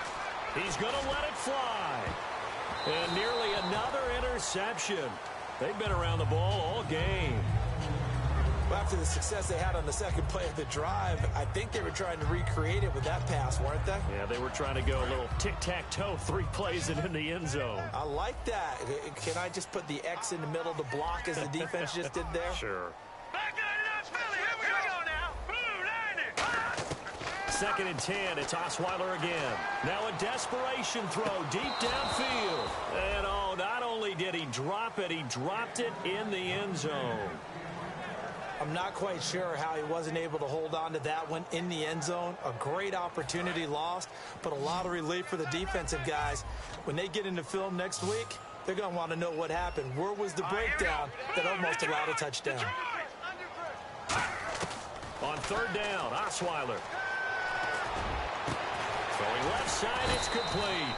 He's going to let it fly. And nearly another interception. They've been around the ball all game. Well, after the success they had on the second play of the drive, I think they were trying to recreate it with that pass, weren't they? Yeah, they were trying to go a little tic-tac-toe, 3 plays and in the end zone. I like that. Can I just put the X in the middle to block as the defense just did there? Sure. Back to the Philly. Here we go now. Blue 2nd and 10, it's Osweiler again. Now a desperation throw deep downfield. And oh, not only did he drop it, he dropped it in the end zone. I'm not quite sure how he wasn't able to hold on to that one in the end zone. A great opportunity lost, but a lot of relief for the defensive guys. When they get into film next week, they're going to want to know what happened. Where was the breakdown that almost allowed a touchdown? On 3rd down, Osweiler. Going left side, it's complete.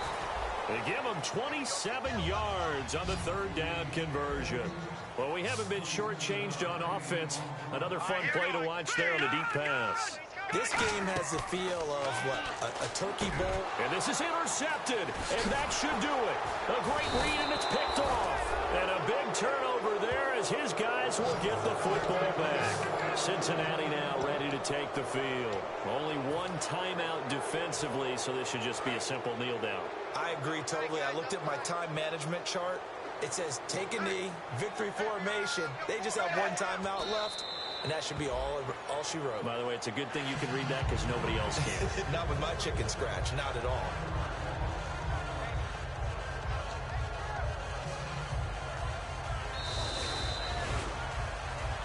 They give him 27 yards on the 3rd down conversion. Well, we haven't been shortchanged on offense. Another fun play to watch there on the deep pass. This game has the feel of, what, a turkey bowl? And this is intercepted, and that should do it. A great read, and it's picked off. And a big turnover there as his guys will get the football back. Cincinnati now ready to take the field. Only one timeout defensively, so this should just be a simple kneel down. I agree totally. I looked at my time management chart. It says take a knee, victory formation. They just have one timeout left, and that should be all she wrote. By the way, it's a good thing you can read that because nobody else can. Not with my chicken scratch, not at all.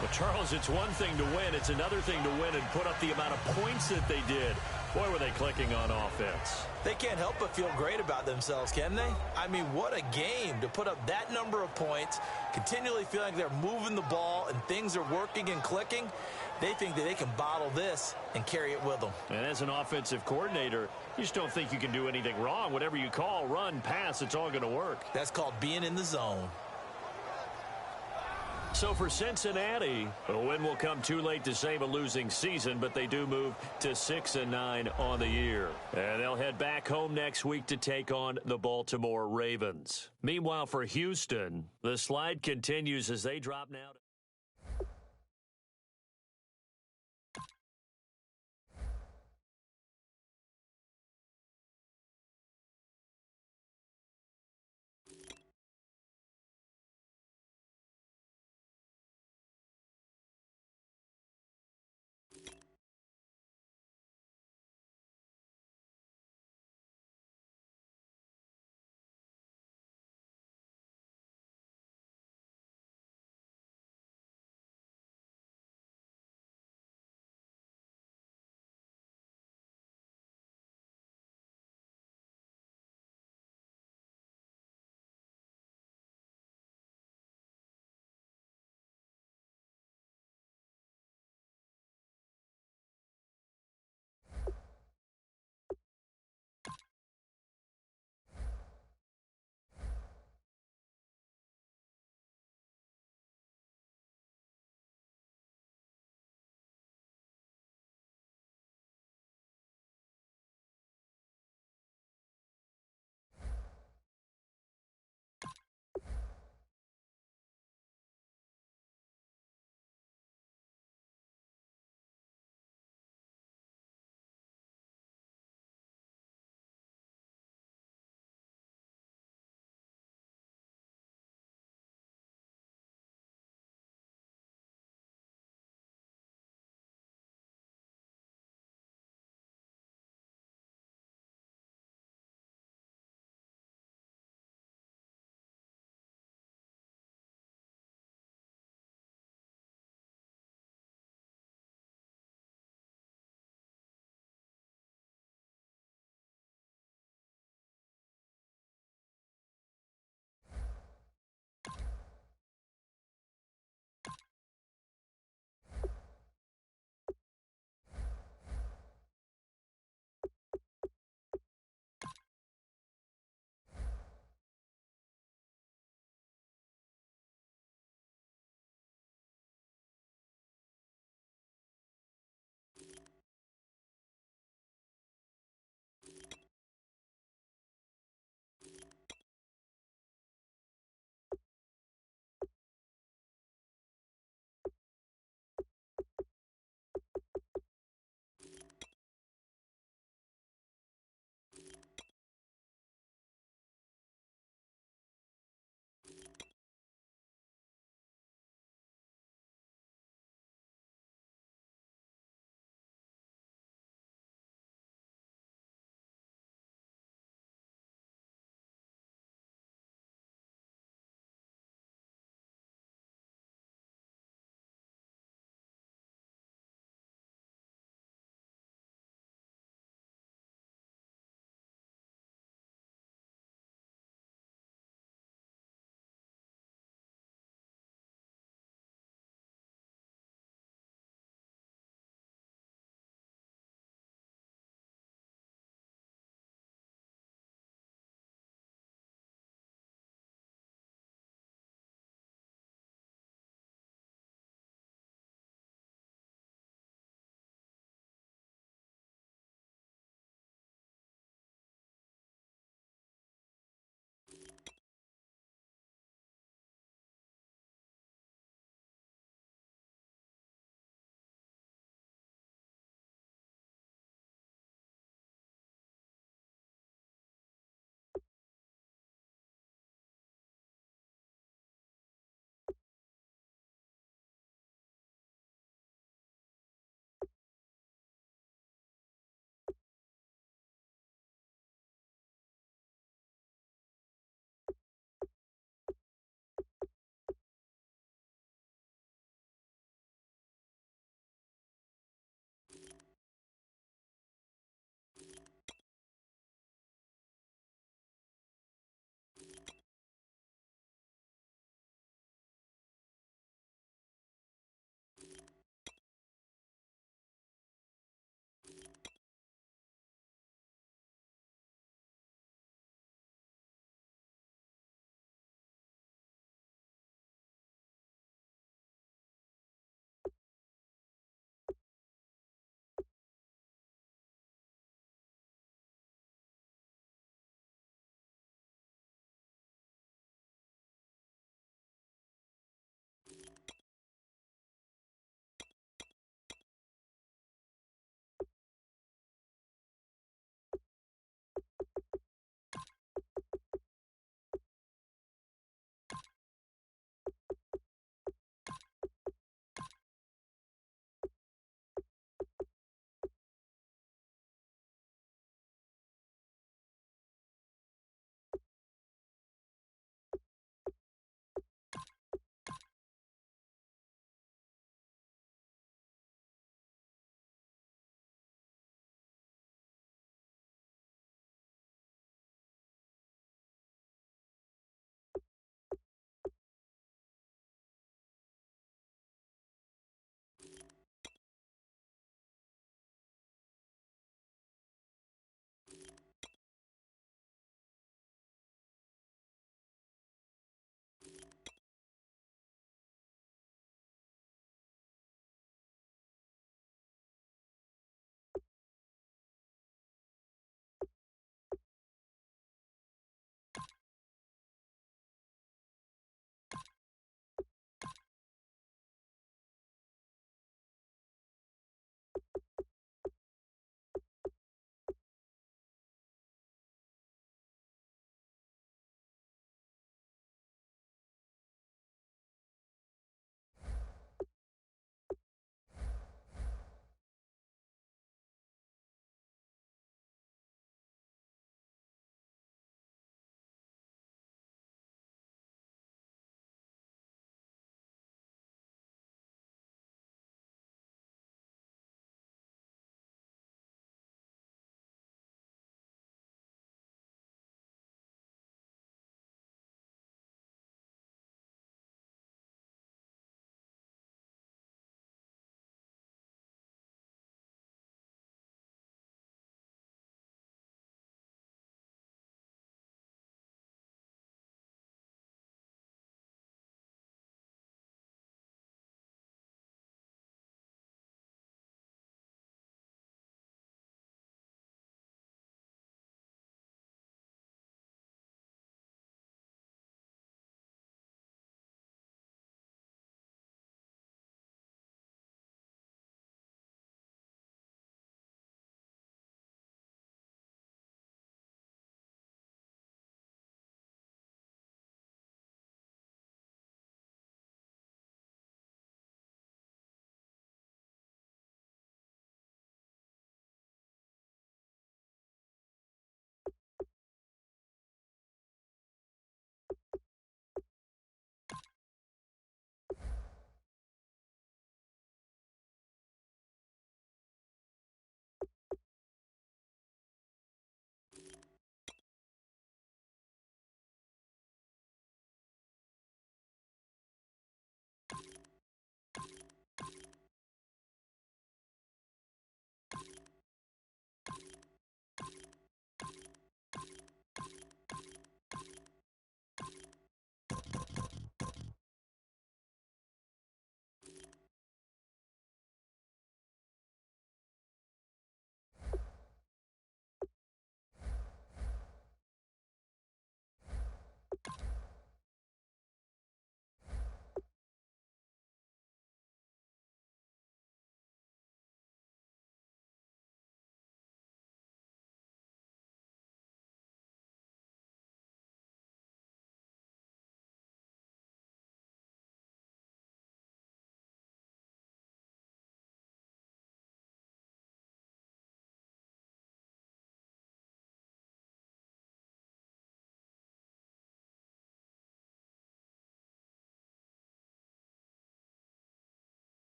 Well, Charles, it's one thing to win. It's another thing to win and put up the amount of points that they did. Boy, were they clicking on offense. They can't help but feel great about themselves, can they? I mean, what a game to put up that number of points, continually feeling like they're moving the ball and things are working and clicking. They think that they can bottle this and carry it with them. And as an offensive coordinator, you just don't think you can do anything wrong. Whatever you call, run, pass, it's all going to work. That's called being in the zone. So for Cincinnati, a win will come too late to save a losing season, but they do move to 6-9 on the year. And they'll head back home next week to take on the Baltimore Ravens. Meanwhile, for Houston, the slide continues as they drop now.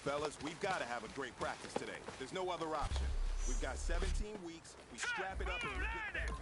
Fellas, we've got to have a great practice today. There's no other option. We've got 17 weeks. We strap it up and we get better.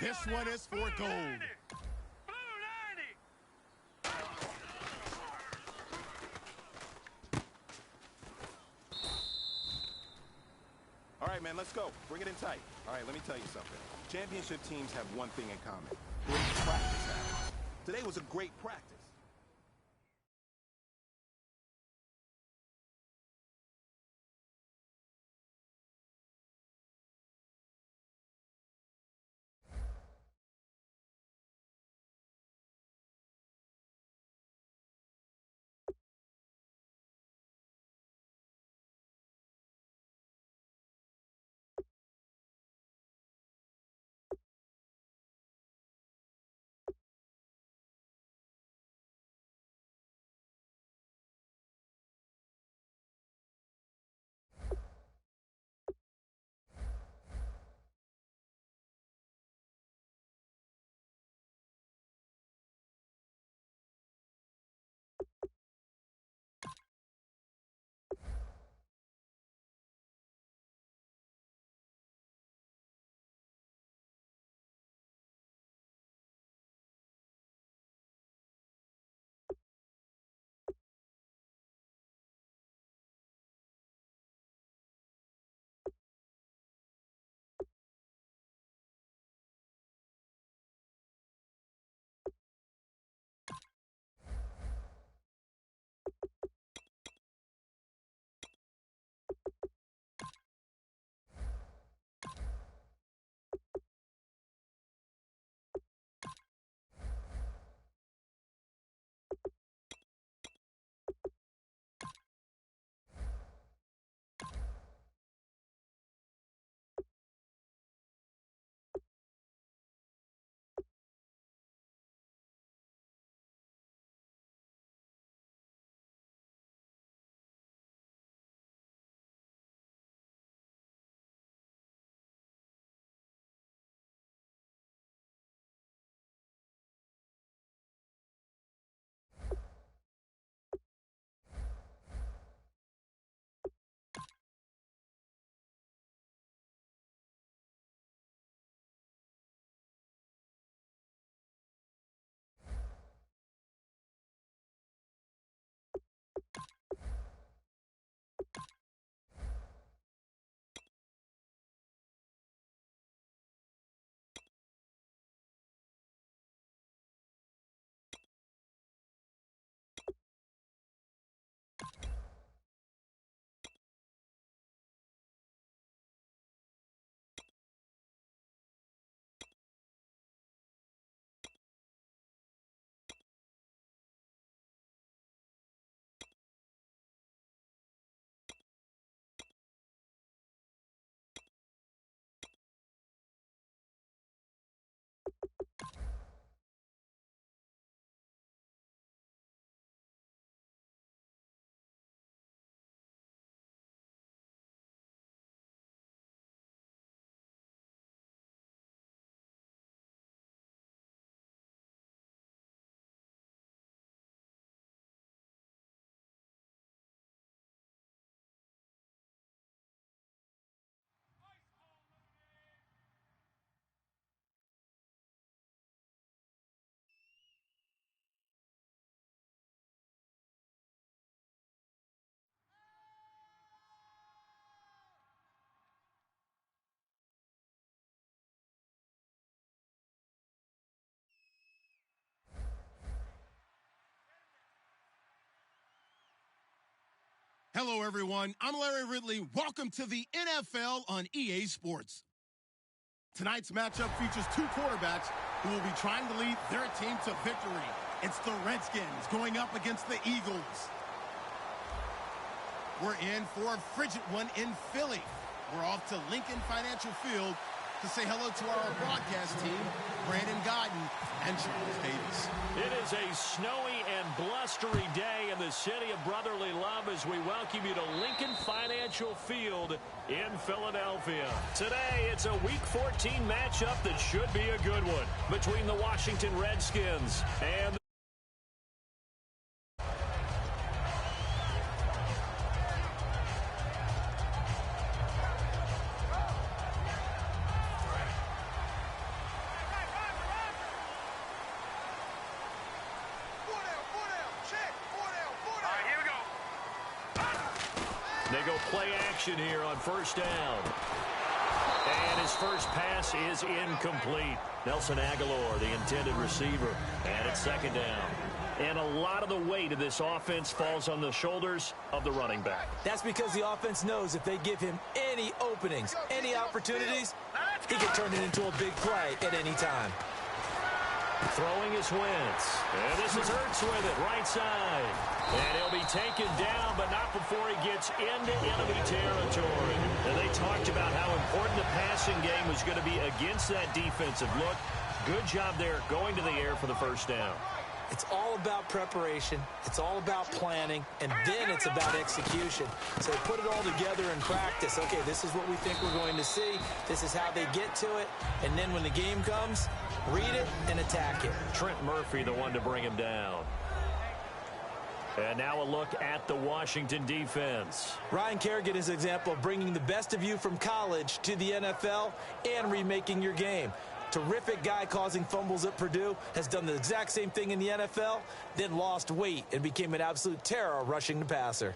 This one is for gold. All right, man, let's go. Bring it in tight. All right, let me tell you something. Championship teams have one thing in common. Great practice habits. Today was a great practice. Hello, everyone. I'm Larry Ridley. Welcome to the NFL on EA Sports. Tonight's matchup features two quarterbacks who will be trying to lead their team to victory. It's the Redskins going up against the Eagles. We're in for a frigid one in Philly. We're off to Lincoln Financial Field to say hello to our broadcast team, Brandon Godden and Charles Davis. It is a snowy and blustery day in the city of brotherly love as we welcome you to Lincoln Financial Field in Philadelphia. Today, it's a Week 14 matchup that should be a good one between the Washington Redskins and they go play action here on first down. And his first pass is incomplete. Nelson Aguilar, the intended receiver. And it's second down. And a lot of the weight of this offense falls on the shoulders of the running back. That's because the offense knows if they give him any openings, any opportunities, he can turn it into a big play at any time. Throwing is Wentz. And this is Hurts with it, right side. And he'll be taken down, but not before he gets into enemy territory. And they talked about how important the passing game was going to be against that defensive look. Good job there going to the air for the first down. It's all about preparation. It's all about planning. And then it's about execution. So put it all together in practice. Okay, this is what we think we're going to see. This is how they get to it. And then when the game comes, read it and attack it. Trent Murphy, the one to bring him down. And now a look at the Washington defense. Ryan Kerrigan is an example of bringing the best of you from college to the NFL and remaking your game. Terrific guy causing fumbles at Purdue, has done the exact same thing in the NFL, then lost weight and became an absolute terror rushing the passer.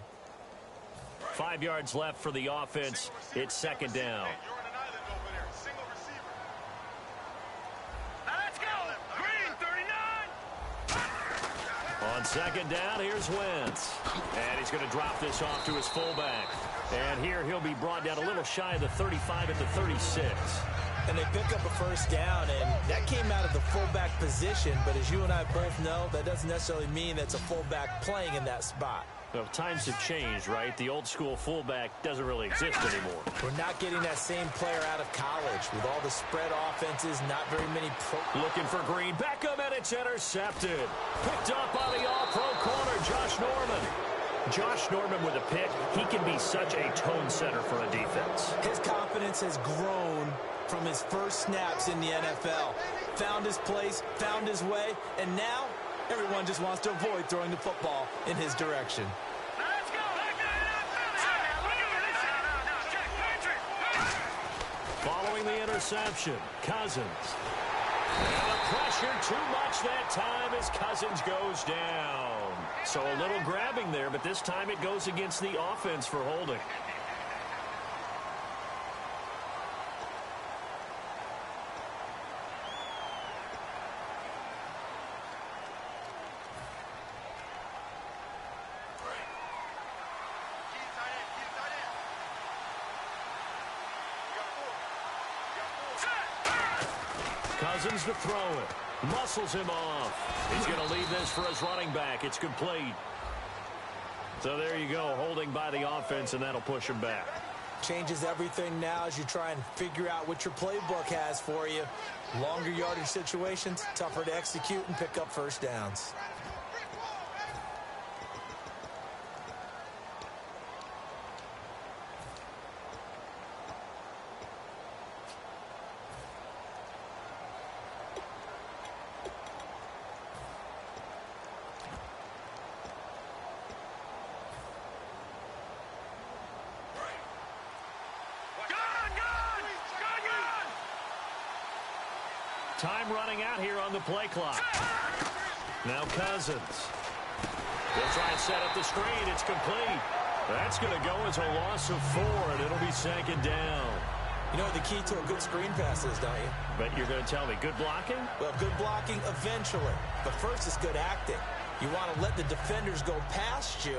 5 yards left for the offense. It's second down. On second down, here's Wentz. And he's going to drop this off to his fullback. And here he'll be brought down a little shy of the 35 at the 36. And they pick up a first down, and that came out of the fullback position. But as you and I both know, that doesn't necessarily mean that's a fullback playing in that spot. Well, times have changed, right? The old school fullback doesn't really exist anymore. We're not getting that same player out of college. With all the spread offenses, not very many Looking for Green. Beckham, and it's intercepted. Picked up by the all-pro corner, Josh Norman. Josh Norman with a pick. He can be such a tone setter for a defense. His confidence has grown from his first snaps in the NFL. Found his place, found his way, and now everyone just wants to avoid throwing the football in his direction. Following the interception, Cousins. And the pressure too much that time as Cousins goes down. So a little grabbing there, but this time it goes against the offense for holding. Cousins to throw it. Muscles him off. He's going to leave this for his running back. It's complete. So there you go, holding by the offense, and that'll push him back. Changes everything now as you try and figure out what your playbook has for you. Longer yardage situations, tougher to execute and pick up first downs. Time running out here on the play clock. Now Cousins. They'll try and set up the screen. It's complete. That's going to go as a loss of 4, and it'll be second down. You know what the key to a good screen pass is, don't you? But you're going to tell me, good blocking? Well, good blocking eventually. But first it's good acting. You want to let the defenders go past you,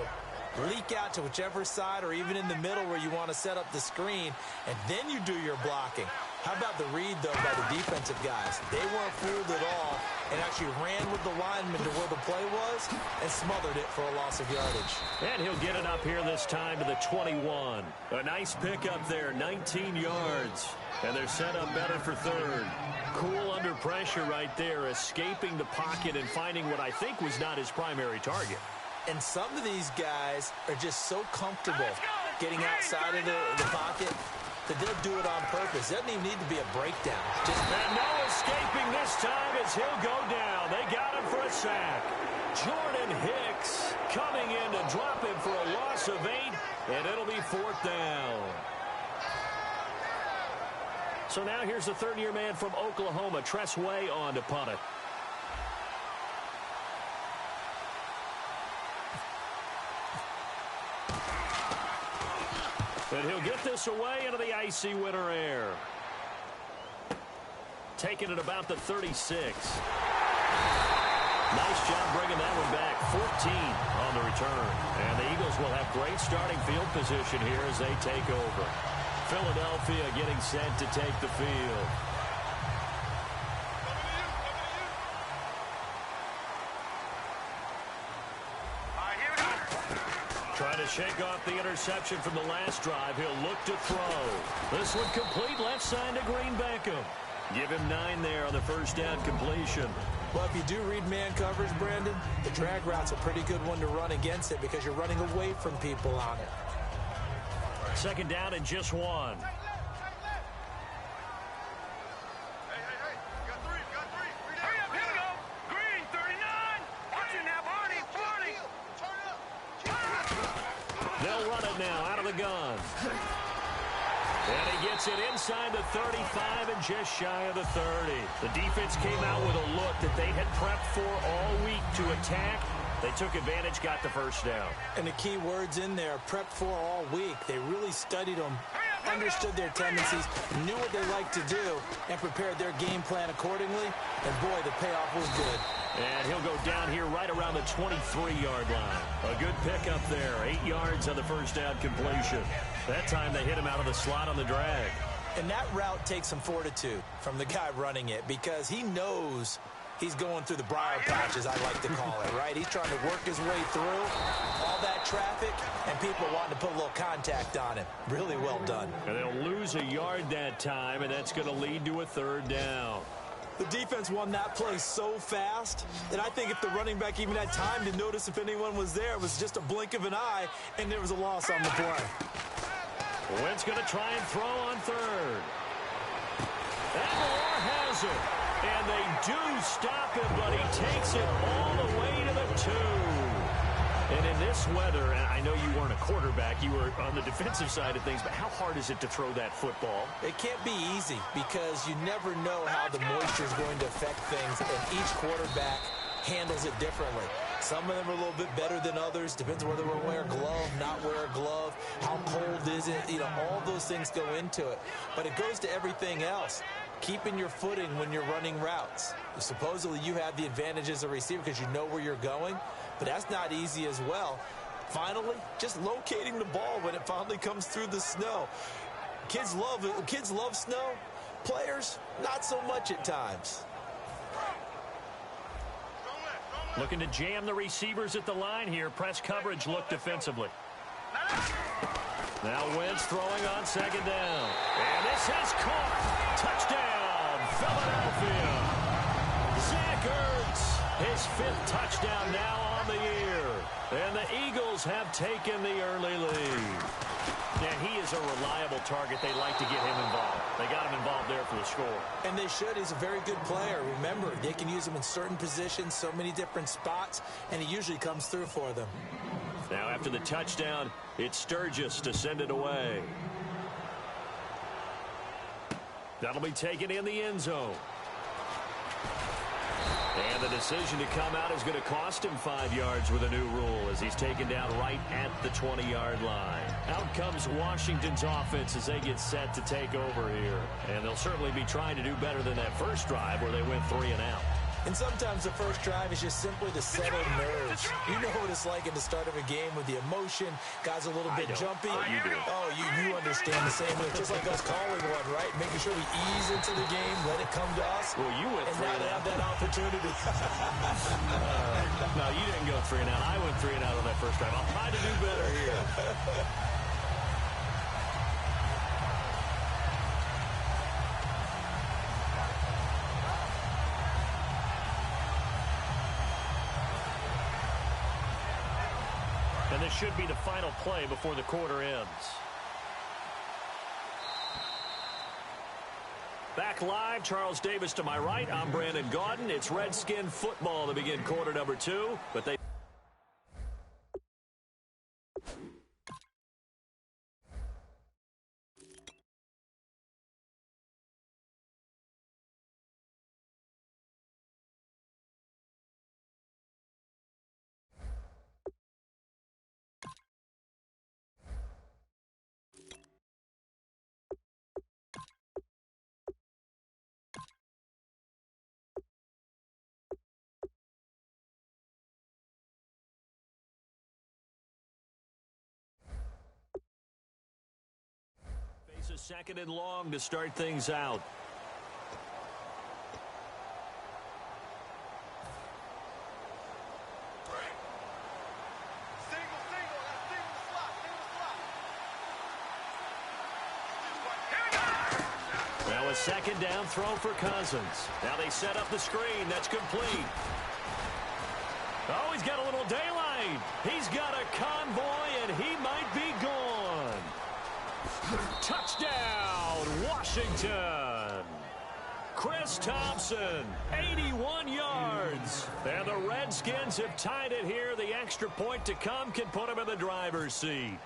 leak out to whichever side or even in the middle where you want to set up the screen, and then you do your blocking. How about the read, though, by the defensive guys? They weren't fooled at all and actually ran with the lineman to where the play was and smothered it for a loss of yardage. And he'll get it up here this time to the 21. A nice pickup there, 19 yards. And they're set up better for third. Cool under pressure right there, escaping the pocket and finding what I think was not his primary target. And some of these guys are just so comfortable getting outside of the pocket that they'll do it on purpose. Doesn't even need to be a breakdown. And no escaping this time as he'll go down. They got him for a sack. Jordan Hicks coming in to drop him for a loss of 8, and it'll be 4th down. So now here's the third-year man from Oklahoma, Tress Way, on to punt it. And he'll get this away into the icy winter air. Taking it about the 36. Nice job bringing that one back. 14 on the return. And the Eagles will have great starting field position here as they take over. Philadelphia getting set to take the field. Trying to shake off the interception from the last drive. He'll look to throw. This one complete left side to Green Beckham. Give him 9 there on the first down completion. Well, if you do read man coverage, Brandon, the drag route's a pretty good one to run against it because you're running away from people on it. Second down and just 1. They'll run it now out of the gun. And he gets it inside the 35 and just shy of the 30. The defense came out with a look that they had prepped for all week to attack. They took advantage, got the first down. And the key words in there, prepped for all week. They really studied them, understood their tendencies, knew what they liked to do, and prepared their game plan accordingly. And boy, the payoff was good. And he'll go down here right around the 23-yard line. A good pickup there. 8 yards on the first down completion. That time they hit him out of the slot on the drag. And that route takes some fortitude from the guy running it because he knows he's going through the briar patch, as I like to call it, right? He's trying to work his way through all that traffic and people wanting to put a little contact on him. Really well done. And they'll lose a yard that time, and that's going to lead to a third down. The defense won that play so fast that I think if the running back even had time to notice if anyone was there, it was just a blink of an eye, and there was a loss on the play. Wentz going to try and throw on third. And Moore has it. And they do stop him, but he takes it all the way to the 2. And in this weather, and I know you weren't a quarterback, you were on the defensive side of things, but how hard is it to throw that football? It can't be easy because you never know how the moisture is going to affect things, and each quarterback handles it differently. Some of them are a little bit better than others. Depends whether we're wear a glove, not wear a glove, how cold is it. You know, all those things go into it. But it goes to everything else. Keeping your footing when you're running routes. Supposedly you have the advantage as a receiver because you know where you're going, but that's not easy as well. Finally, just locating the ball when it finally comes through the snow. Kids love it. Kids love snow. Players, not so much at times. Looking to jam the receivers at the line here. Press coverage look defensively. Now Wentz throwing on second down. And this is caught. Touchdown, Philadelphia. Zach Ertz, his 5th touchdown now on the year. And the Eagles have taken the early lead. And he is a reliable target. They like to get him involved. They got him involved there for the score. And they should. He's a very good player. Remember, they can use him in certain positions, so many different spots, and he usually comes through for them. Now after the touchdown, it's Sturgis to send it away. That'll be taken in the end zone. And the decision to come out is going to cost him 5 yards with a new rule as he's taken down right at the 20-yard line. Out comes Washington's offense as they get set to take over here. And they'll certainly be trying to do better than that first drive where they went 3 and out. And sometimes the first drive is just simply to settle nerves. You know what it's like at the start of a game with the emotion. Guys a little bit jumpy. You do. Oh, you understand the same way. Just like us calling one, right? Making sure we ease into the game, let it come to us. Well, you went and 3 now and they out. have that opportunity. No, you didn't go 3 and out. I went 3 and out on that first drive. I'll try to do better here. And this should be the final play before the quarter ends. Back live, Charles Davis to my right. I'm Brandon Gaudin. It's Redskin football to begin quarter number 2. But they... A second and long to start things out. Now a second down throw for Cousins. Now they set up the screen. That's complete. Oh, he's got a little daylight. He's got a convoy, and he might be gone. Touchdown, Washington. Chris Thompson, 81 yards. And the Redskins have tied it here. The extra point to come can put him in the driver's seat.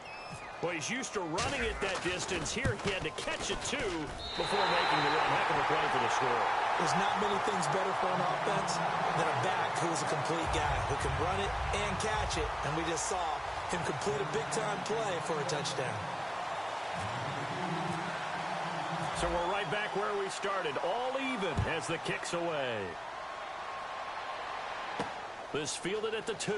Well, he's used to running it that distance. Here he had to catch it, too, before making the run. Heck of a play for the score. There's not many things better for an offense than a back who's a complete guy who can run it and catch it. And we just saw him complete a big-time play for a touchdown. So we're right back where we started, all even as the kick's away. This fielded at the 2.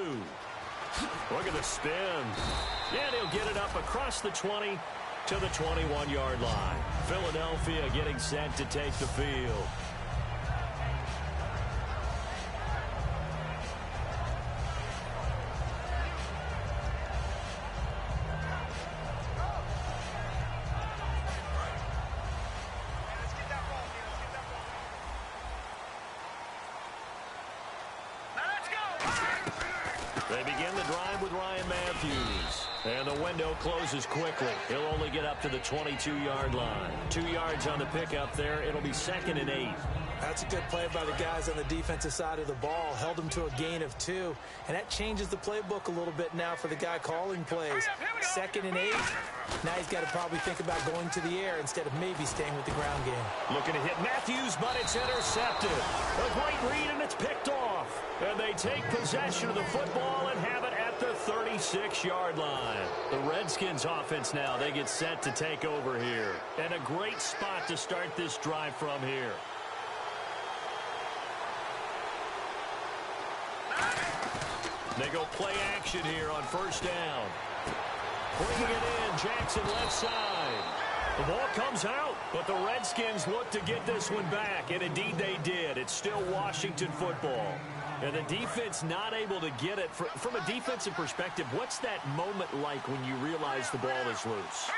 Look at the spin. And he'll get it up across the 20 to the 21-yard line. Philadelphia getting set to take the field. They begin the drive with Ryan Matthews. And the window closes quickly. He'll only get up to the 22-yard line. 2 yards on the pickup there. It'll be 2nd and 8. That's a good play by the guys on the defensive side of the ball. Held them to a gain of 2. And that changes the playbook a little bit now for the guy calling plays. 2nd and 8. Now he's got to probably think about going to the air instead of maybe staying with the ground game. Looking to hit Matthews, but it's intercepted. A great read, and it's picked off. And they take possession of the football and have it at the 36-yard line. The Redskins offense now, they get set to take over here. And a great spot to start this drive from here. They go play action here on first down. Bringing it in, Jackson left side. The ball comes out, but the Redskins look to get this one back, and indeed they did. It's still Washington football. And the defense not able to get it. From a defensive perspective, what's that moment like when you realize the ball is loose?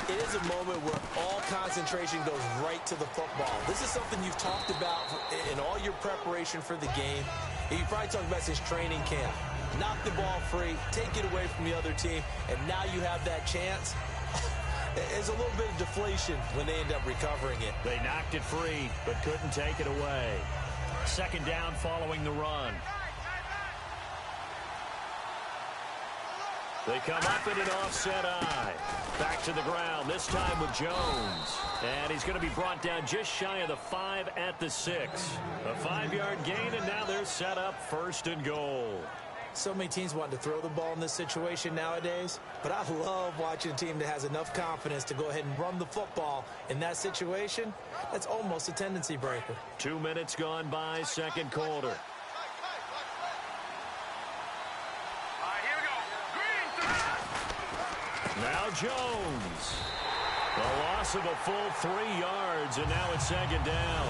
It is a moment where all concentration goes right to the football. This is something you've talked about in all your preparation for the game. You probably talked about since training camp. Knock the ball free, take it away from the other team, and now you have that chance. There's a little bit of deflation when they end up recovering it. They knocked it free, but couldn't take it away. 2nd down following the run. They come up in an offset eye. Back to the ground, this time with Jones. And he's going to be brought down just shy of the 5 at the 6. A 5-yard gain, and now they're set up 1st and goal. So many teams want to throw the ball in this situation nowadays, but I love watching a team that has enough confidence to go ahead and run the football. In that situation, that's almost a tendency breaker. 2 minutes gone by, second quarter. Now Jones. A loss of a full 3 yards, and now it's second down.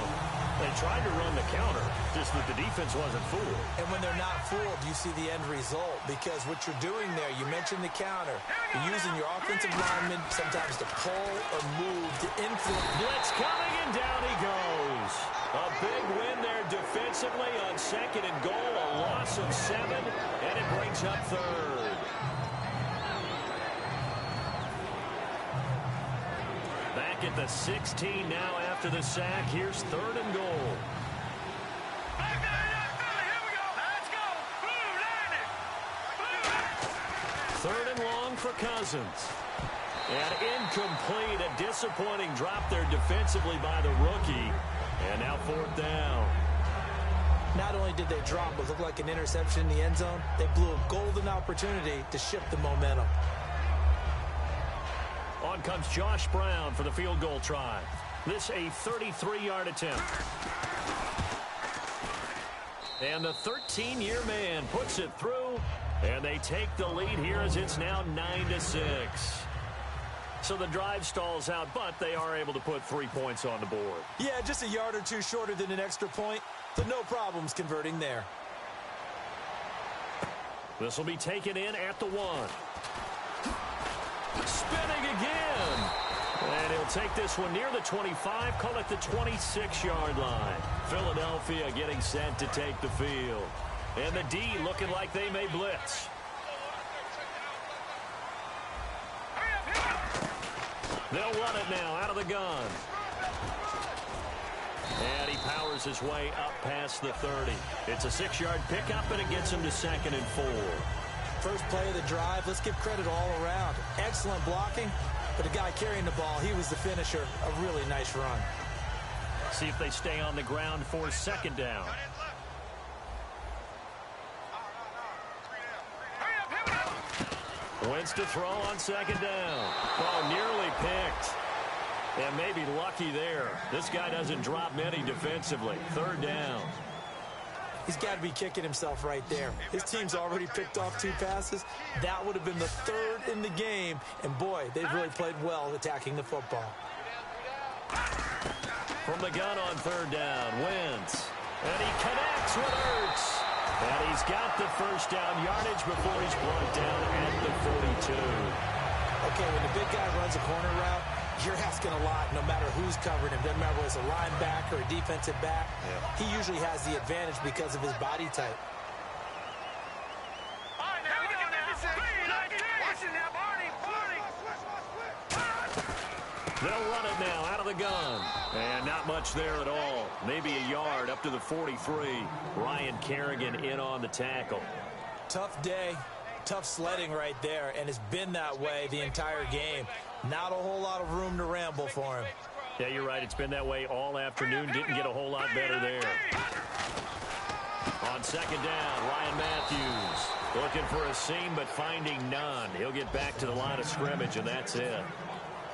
They tried to run the counter, just that the defense wasn't fooled. And when they're not fooled, you see the end result, because what you're doing there, you mentioned the counter. You're using your offensive linemen sometimes to pull or move to influence. Blitz coming, and down he goes. A big win there defensively on second and goal, a loss of 7, and it brings up third. Back at the 16 now after the sack. Here's third and goal. Third and long for Cousins. And incomplete. A disappointing drop there defensively by the rookie. And now fourth down. Not only did they drop what looked like an interception in the end zone, they blew a golden opportunity to shift the momentum. On comes Josh Brown for the field goal try. This a 33-yard attempt. And the 13-year man puts it through, and they take the lead here as it's now 9-6. So the drive stalls out, but they are able to put 3 points on the board. Yeah, just a yard or two shorter than an extra point, but no problems converting there. This will be taken in at the 1. Spinning again. And he'll take this one near the 25, call it the 26-yard line. Philadelphia getting set to take the field. And the D looking like they may blitz. They'll run it now out of the gun. And he powers his way up past the 30. It's a 6-yard pickup, and it gets him to second and 4. First play of the drive, let's give credit all around. Excellent blocking, but the guy carrying the ball, he was the finisher. A really nice run. See if they stay on the ground for second down. Wentz to throw on second down. Oh, nearly picked. And maybe lucky there. This guy doesn't drop many defensively. Third down. He's got to be kicking himself right there. His team's already picked off 2 passes. That would have been the 3rd in the game. And, boy, they've really played well attacking the football. From the gun on third down, Wentz. And he connects with Ertz. And he's got the first down yardage before he's brought down at the 42. Okay, when the big guy runs a corner route, you're asking a lot no matter who's covering him. Doesn't matter whether it's a linebacker or a defensive back. Yeah. He usually has the advantage because of his body type. They'll run it now out of the gun. And not much there at all. Maybe a yard up to the 43. Ryan Kerrigan in on the tackle. Tough day. Tough sledding right there, and it's been that way the entire game. Not a whole lot of room to ramble for him. Yeah, you're right. It's been that way all afternoon. Didn't get a whole lot better there. On second down, Ryan Matthews looking for a seam, but finding none. He'll get back to the line of scrimmage, and that's it.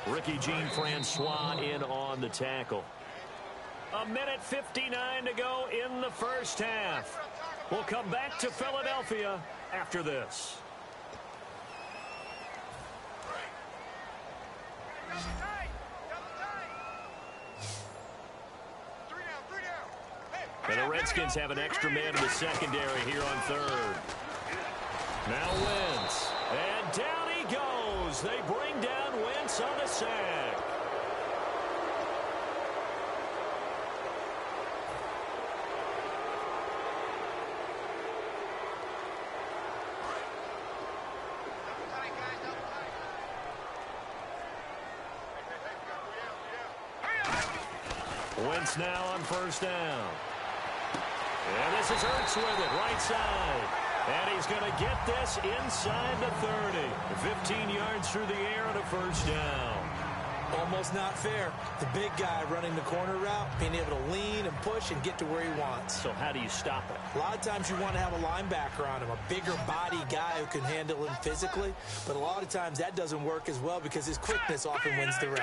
Ricky Jean-Francois in on the tackle. 1:59 to go in the first half. We'll come back to Philadelphia after this. And the Redskins have an extra man in the secondary here on third. Now Wentz. And down he goes. They bring down Wentz on the sack. Wentz now on first down. And this is Ertz with it, right side. And he's going to get this inside the 30. 15 yards through the air and a first down. Almost not fair. The big guy running the corner route, being able to lean and push and get to where he wants. So how do you stop it? A lot of times you want to have a linebacker on him, a bigger body guy who can handle him physically, but a lot of times that doesn't work as well because his quickness often wins the route.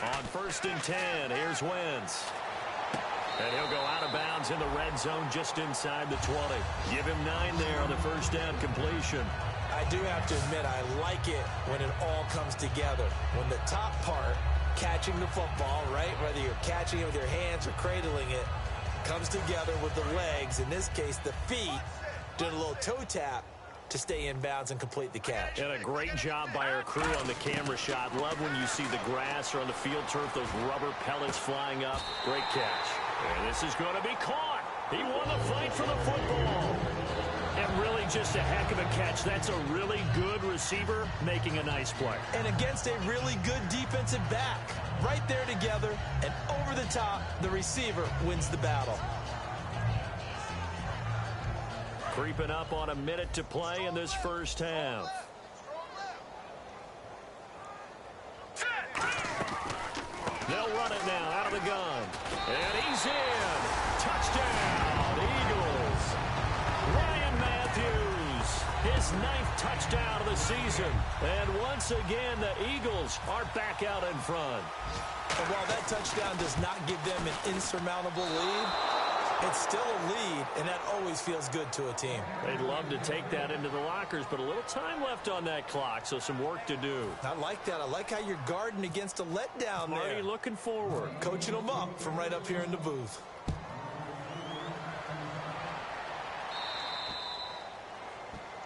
On 1st and 10, here's Wentz. And he'll go out of bounds in the red zone just inside the 20. Give him 9 there on the first down completion. I do have to admit, I like it when it all comes together. When the top part, catching the football, right, whether you're catching it with your hands or cradling it, comes together with the legs, in this case the feet, doing a little toe tap to stay in bounds and complete the catch. And a great job by our crew on the camera shot. Love when you see the grass or on the field turf, those rubber pellets flying up. Great catch. And this is going to be caught. He won the fight for the football. And really just a heck of a catch. That's a really good receiver making a nice play. And against a really good defensive back. Right there together, and over the top, the receiver wins the battle. Creeping up on a minute to play in this first half. They'll run it now out of the gun. And he's in. Touchdown, Eagles. Ryan Matthews, his 9th touchdown of the season. And once again, the Eagles are back out in front. And while that touchdown does not give them an insurmountable lead, it's still a lead, and that always feels good to a team. They'd love to take that into the lockers, but a little time left on that clock, so some work to do. I like that. I like how you're guarding against a letdown there. Already looking forward. Coaching them up from right up here in the booth.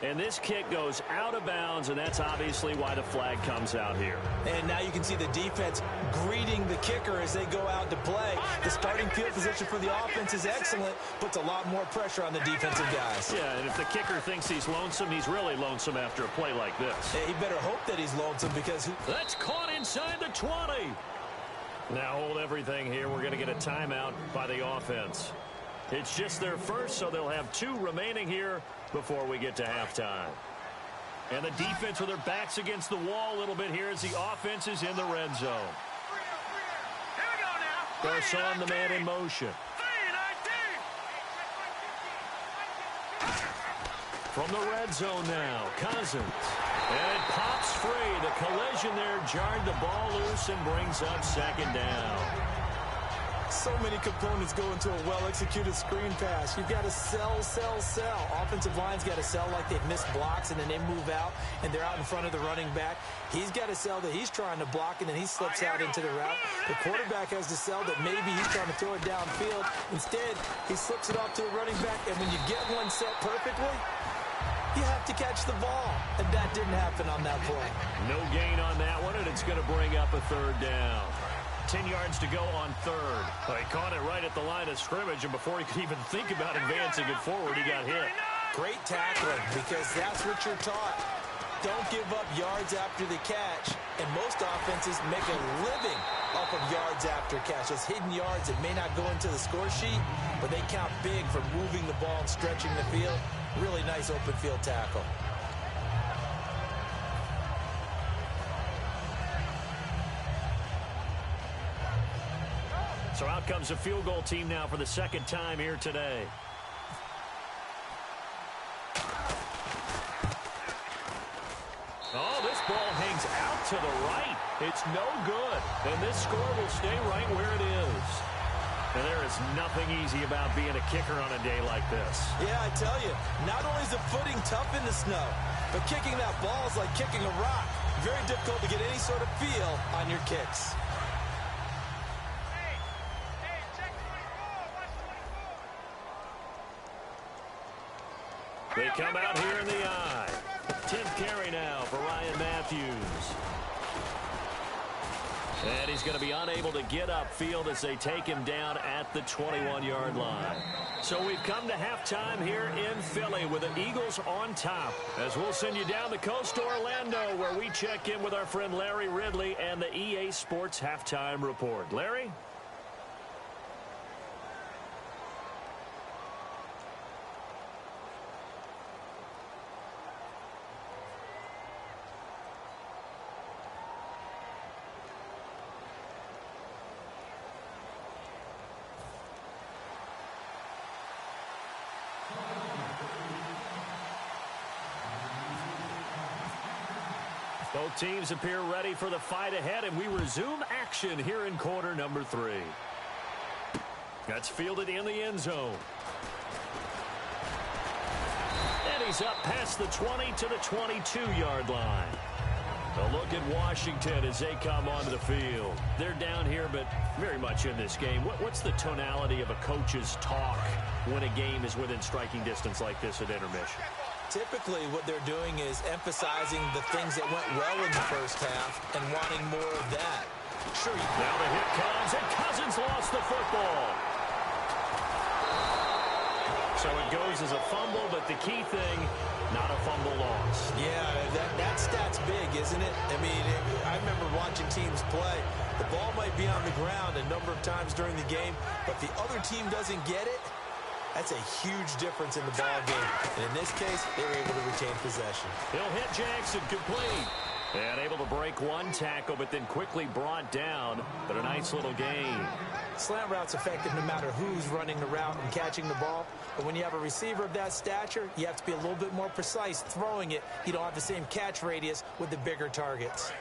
And this kick goes out of bounds, and that's obviously why the flag comes out here. And now you can see the defense greeting the kicker as they go out to play. The starting field position for the offense is excellent, puts a lot more pressure on the defensive guys. Yeah, and if the kicker thinks he's lonesome, he's really lonesome after a play like this. Yeah, he better hope that he's lonesome because... That's caught inside the 20. Now hold everything here. We're going to get a timeout by the offense. It's just their first, so they'll have 2 remaining here before we get to halftime. And the defense with their backs against the wall a little bit here as the offense is in the red zone. Here we go now. Garcon, the man in motion. From the red zone now, Cousins. And it pops free. The collision there jarred the ball loose and brings up 2nd down. So many components go into a well-executed screen pass. You've got to sell. Offensive line's got to sell like they've missed blocks, and then they move out, and they're out in front of the running back. He's got to sell that he's trying to block, and then he slips out into the route. The quarterback has to sell that maybe he's trying to throw it downfield. Instead, he slips it off to the running back, and when you get one set perfectly, you have to catch the ball, and that didn't happen on that play. No gain on that one, and it's going to bring up a 3rd down. 10 yards to go on 3rd. Well, he caught it right at the line of scrimmage, and before he could even think about advancing it forward, he got hit. Great tackling, because that's what you're taught. Don't give up yards after the catch, and most offenses make a living off of yards after catch. Those hidden yards that may not go into the score sheet, but they count big for moving the ball and stretching the field. Really nice open field tackle. So out comes a field goal team now for the 2nd time here today. Oh, this ball hangs out to the right. It's no good. And this score will stay right where it is. And there is nothing easy about being a kicker on a day like this. Yeah, I tell you, not only is the footing tough in the snow, but kicking that ball is like kicking a rock. Very difficult to get any sort of feel on your kicks. They come out here in the eye. 10th carry now for Ryan Matthews. And he's going to be unable to get upfield as they take him down at the 21-yard line. So we've come to halftime here in Philly with the Eagles on top. As we'll send you down the coast to Orlando, where we check in with our friend Larry Ridley and the EA Sports Halftime Report. Larry? Both teams appear ready for the fight ahead, and we resume action here in quarter number 3. That's fielded in the end zone. And he's up past the 20 to the 22-yard line. A look at Washington as they come onto the field. They're down here, but very much in this game. What's the tonality of a coach's talk when a game is within striking distance like this at intermission? Typically, what they're doing is emphasizing the things that went well in the first half and wanting more of that. Sure. Now the hit comes, and Cousins lost the football. So it goes as a fumble, but the key thing, not a fumble loss. Yeah, that stat's big, isn't it? I mean, I remember watching teams play. The ball might be on the ground a number of times during the game, but the other team doesn't get it. That's a huge difference in the ball game. And in this case, they were able to retain possession. He'll hit Jackson complete. And able to break one tackle, but then quickly brought down. But a nice little gain. Slant route's effective no matter who's running the route and catching the ball. But when you have a receiver of that stature, you have to be a little bit more precise throwing it. You don't have the same catch radius with the bigger targets.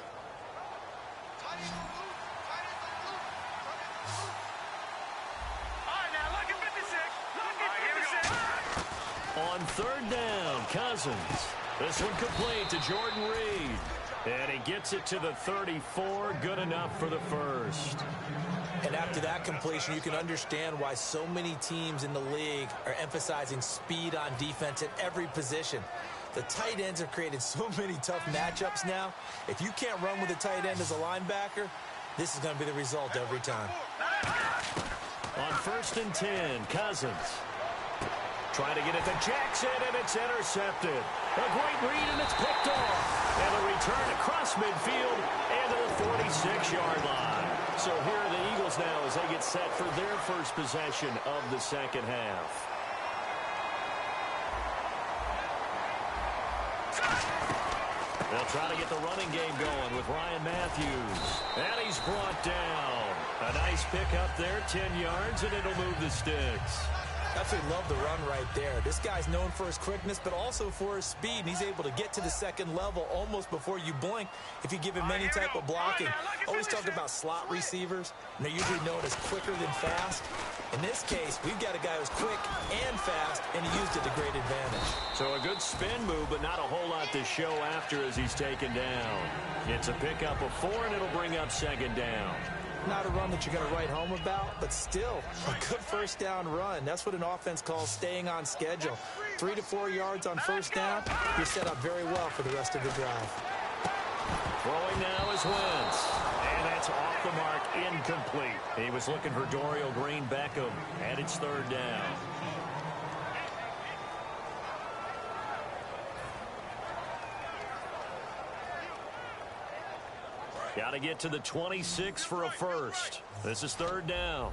On third down, Cousins. This one complete to Jordan Reed. And he gets it to the 34. Good enough for the first. And after that completion, you can understand why so many teams in the league are emphasizing speed on defense at every position. The tight ends have created so many tough matchups now. If you can't run with a tight end as a linebacker, this is going to be the result every time. On 1st and 10, Cousins. Trying to get it to Jackson, and it's intercepted. A great read, and it's picked off. And a return across midfield and to the 46-yard line. So here are the Eagles now as they get set for their first possession of the second half. They'll try to get the running game going with Ryan Matthews. And he's brought down. A nice pickup there, 10 yards, and it'll move the sticks. Absolutely love the run right there. This guy's known for his quickness, but also for his speed. And he's able to get to the second level almost before you blink if you give him any type of blocking. Always talked about slot receivers, and they're usually known as quicker than fast. In this case, we've got a guy who's quick and fast, and he used it to great advantage. So a good spin move, but not a whole lot to show after as he's taken down. It's a pickup of 4, and it'll bring up second down. Not a run that you're going to write home about, but still a good first down run. That's what an offense calls staying on schedule. 3 to 4 yards on first down, you're set up very well for the rest of the drive. Throwing now is Wentz. And that's off the mark, incomplete. He was looking for Dorial Green-Beckham, and it's third down. Got to get to the 26 for a first. This is third down.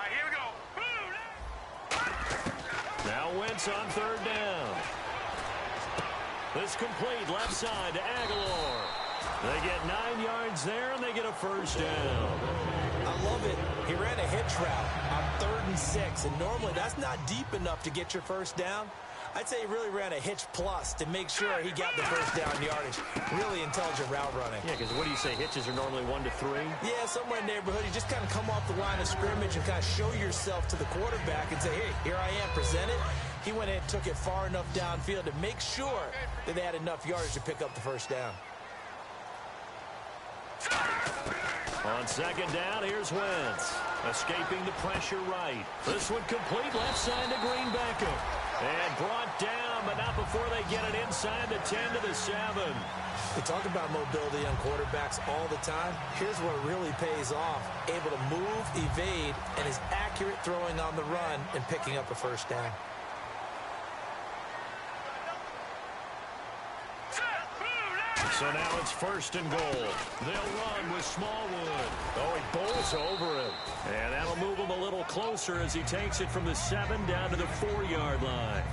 Here we go. Now Wentz on third down. This complete left side to Aguilar. They get 9 yards there, and they get a first down. I love it. He ran a hitch route on 3rd and 6, and normally that's not deep enough to get your first down. I'd say he really ran a hitch plus to make sure he got the first down yardage. Really intelligent route running. Yeah, because what do you say, hitches are normally 1 to 3? Yeah, somewhere in the neighborhood. You just kind of come off the line of scrimmage and kind of show yourself to the quarterback and say, hey, here I am, present it. He went in and took it far enough downfield to make sure that they had enough yardage to pick up the first down. On second down, here's Wentz. Escaping the pressure right. This one complete left side to Green-Beckham. And brought down, but not before they get it inside the 10 to the 7. We talk about mobility on quarterbacks all the time. Here's where it really pays off. Able to move, evade, and is accurate throwing on the run and picking up a first down. So now it's 1st and goal. They'll run with Smallwood. Oh, he bowls over it. And that'll move him a little closer as he takes it from the 7 down to the 4-yard line.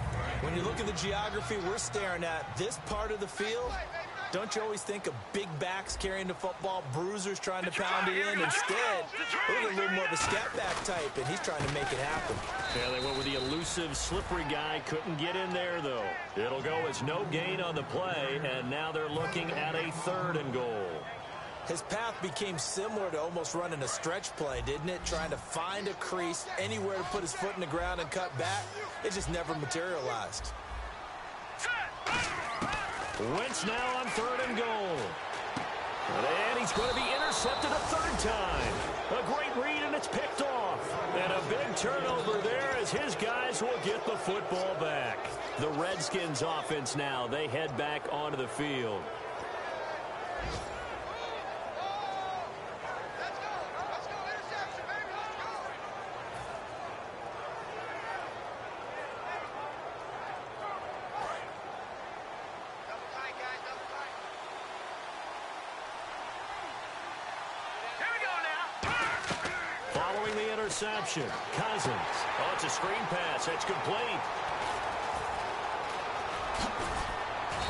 When you look at the geography we're staring at, this part of the field, Don't you always think of big backs carrying the football, bruisers trying to pound it in? Instead, we're a little more of a scat back type, and he's trying to make it happen. Yeah, they went with the elusive, slippery guy. Couldn't get in there, though. It'll go as no gain on the play, and now they're looking at a 3rd and goal. His path became similar to almost running a stretch play, didn't it? Trying to find a crease, anywhere to put his foot in the ground and cut back. It just never materialized. Wentz now on 3rd and goal. And he's going to be intercepted a 3rd time. A great read, and it's picked off. And a big turnover there as his guys will get the football back. The Redskins offense now, they head back onto the field. Interception. Cousins. Oh, it's a screen pass. It's complete.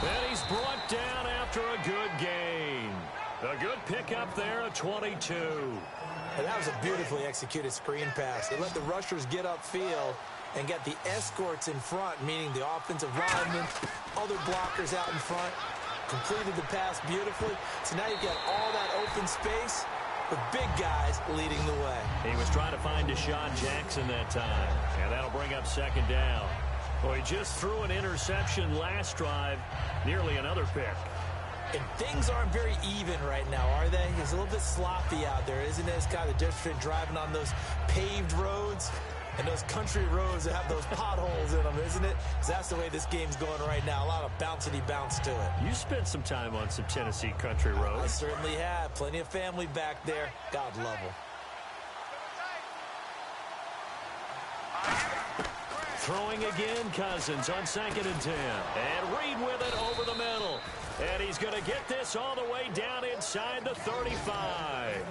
And he's brought down after a good gain. A good pickup there at 22. And that was a beautifully executed screen pass. They let the rushers get upfield and get the escorts in front, meaning the offensive linemen, other blockers out in front, completed the pass beautifully. So now you've got all that open space with big guys leading the way. He was trying to find Deshaun Jackson that time, and that'll bring up 2nd down. Well, he just threw an interception last drive, nearly another pick. And things aren't very even right now, are they? It's a little bit sloppy out there, isn't it? It's kind of different between driving on those paved roads and those country roads that have those potholes in them, isn't it? Because that's the way this game's going right now. A lot of bouncy bounce to it. You spent some time on some Tennessee country roads. I certainly have. Plenty of family back there. God love them. Throwing again, Cousins on 2nd and 10. And Reed with it over the middle. And he's going to get this all the way down inside the 35.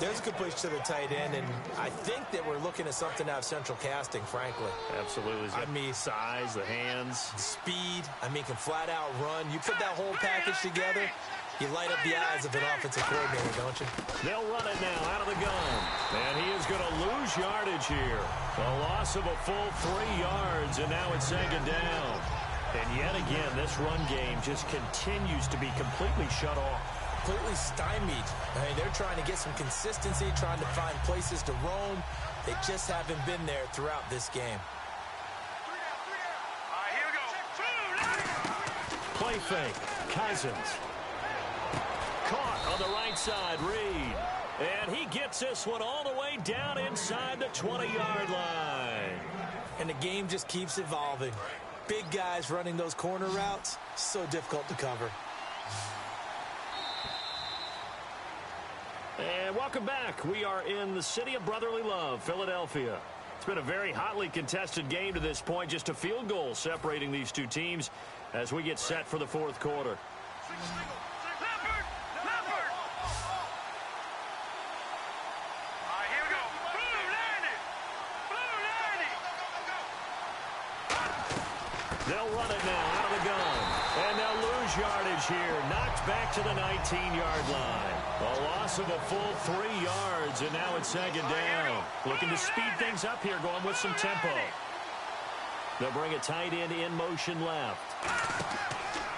There's a good push to the tight end, and I think that we're looking at something out of central casting, frankly. Absolutely. I mean, size, the hands. Speed. I mean, can flat out run. You put that whole package together, you light up the eyes of an offensive coordinator, don't you? They'll run it now out of the gun. And he is going to lose yardage here. A loss of a full 3 yards, and now it's 2nd down. And yet again, this run game just continues to be completely shut off. Completely stymied. I mean, they're trying to get some consistency, trying to find places to roam. They just haven't been there throughout this game. Here we go. Play fake. Cousins. Caught on the right side, Reed. And he gets this one all the way down inside the 20-yard line. And the game just keeps evolving. Big guys running those corner routes, so difficult to cover. And welcome back. We are in the city of brotherly love, Philadelphia. It's been a very hotly contested game to this point. Just a field goal separating these two teams as we get set for the 4th quarter. They'll run it now out of the gun. And they'll lose yardage here. Knocked back to the 19-yard line. A loss of a full 3 yards, and now it's 2nd down. Looking to speed things up here, going with some tempo. They'll bring a tight end in motion left.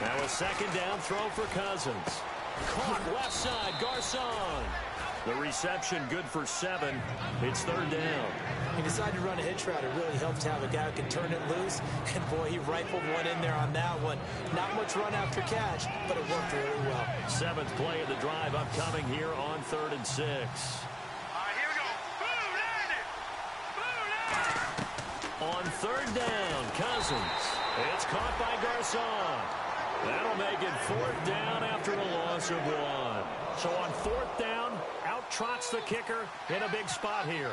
Now a 2nd down throw for Cousins. Caught left side, Garcon. The reception good for 7. It's 3rd down. He decided to run a hitch route. It really helped to have a guy who can turn it loose. And, boy, he rifled one in there on that one. Not much run after catch, but it worked really well. 7th play of the drive upcoming here on 3rd and 6. Here we go. On 3rd down, Cousins. It's caught by Garcon. That'll make it 4th down after a loss of 1. So on 4th down, out trots the kicker in a big spot here.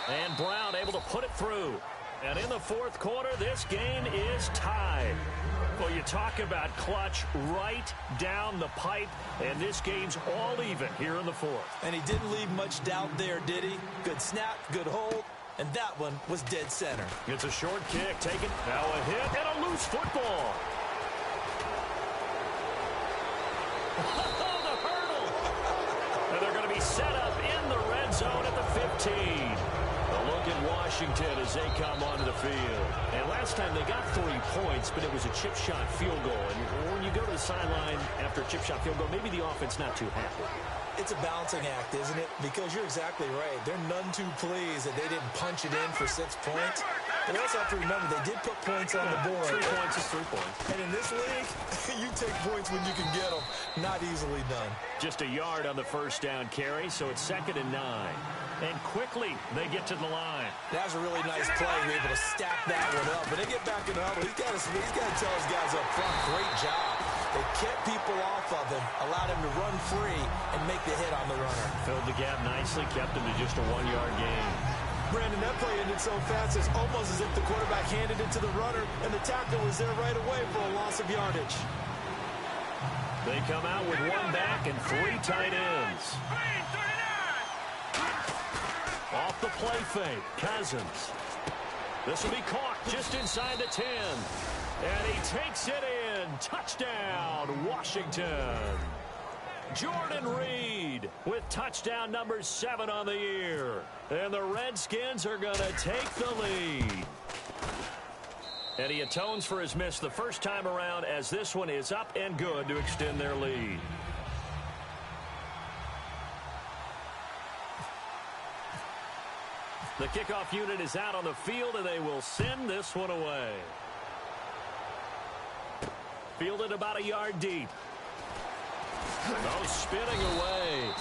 And Brown able to put it through. And in the 4th quarter, this game is tied. Well, you talk about clutch right down the pipe, and this game's all even here in the 4th. And he didn't leave much doubt there, did he? Good snap, good hold, and that one was dead center. It's a short kick taken. Now a hit and a loose football. Oh, the hurdle. And they're going to be set up in the red zone at the 15. A look at Washington as they come onto the field. And last time they got 3 points, but it was a chip shot field goal. And when you go to the sideline after a chip shot field goal, maybe the offense not too happy. It's a balancing act, isn't it? Because you're exactly right. They're none too pleased that they didn't punch it in for 6 points. But also have to remember, they did put points on the board. 3 points is 3 points. And in this league, you take points when you can get them. Not easily done. Just a yard on the first down carry, so it's 2nd and 9. And quickly, they get to the line. That was a really nice play. We're able to stack that one up. But they get back in the huddle. He's got to tell his guys up front, great job. They kept people off of him, allowed him to run free, and make the hit on the runner. Filled the gap nicely, kept him to just a 1-yard gain. Brandon, that play ended so fast, it's almost as if the quarterback handed it to the runner, and the tackle was there right away for a loss of yardage. They come out with 1 back and 3 tight ends. Off the play fake, Cousins. This will be caught just inside the 10. And he takes it in. Touchdown, Washington. Jordan Reed with touchdown number 7 on the year. And the Redskins are going to take the lead. And he atones for his miss the first time around as this one is up and good to extend their lead. The kickoff unit is out on the field, and they will send this one away. Fielded about a yard deep. Oh, spinning away.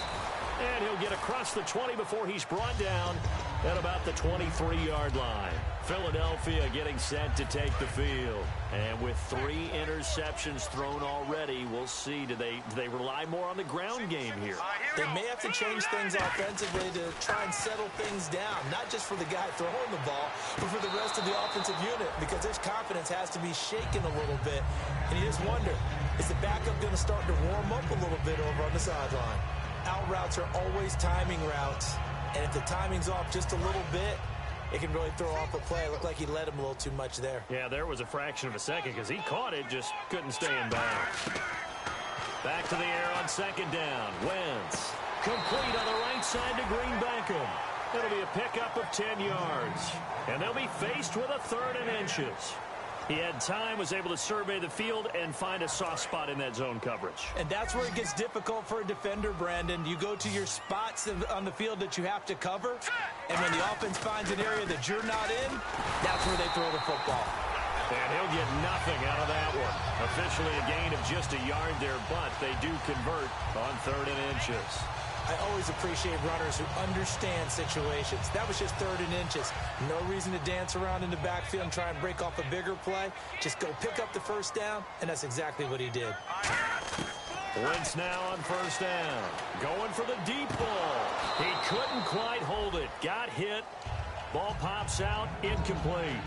And he'll get across the 20 before he's brought down at about the 23-yard line. Philadelphia getting set to take the field. And with 3 interceptions thrown already, we'll see. Do they rely more on the ground game here? They may have to change things offensively to try and settle things down, not just for the guy throwing the ball, but for the rest of the offensive unit, because their confidence has to be shaken a little bit. And you just wonder, is the backup going to start to warm up a little bit over on the sideline? Out routes are always timing routes, and if the timing's off just a little bit, it can really throw off a play. It looked like he led him a little too much there. Yeah, there was a fraction of a second because he caught it, just couldn't stay in bounds. Back to the air on 2nd down. Wentz complete on the right side to Green Beckham. It'll be a pickup of 10 yards. And they'll be faced with a 3rd and inches. He had time, was able to survey the field and find a soft spot in that zone coverage. And that's where it gets difficult for a defender, Brandon. You go to your spots on the field that you have to cover, and when the offense finds an area that you're not in, that's where they throw the football. And he'll get nothing out of that one. Officially a gain of just a yard there, but they do convert on 3rd and inches. I always appreciate runners who understand situations. That was just 3rd and inches. No reason to dance around in the backfield and try and break off a bigger play. Just go pick up the first down, and that's exactly what he did. Wentz now on 1st down. Going for the deep ball. He couldn't quite hold it. Got hit. Ball pops out. Incomplete.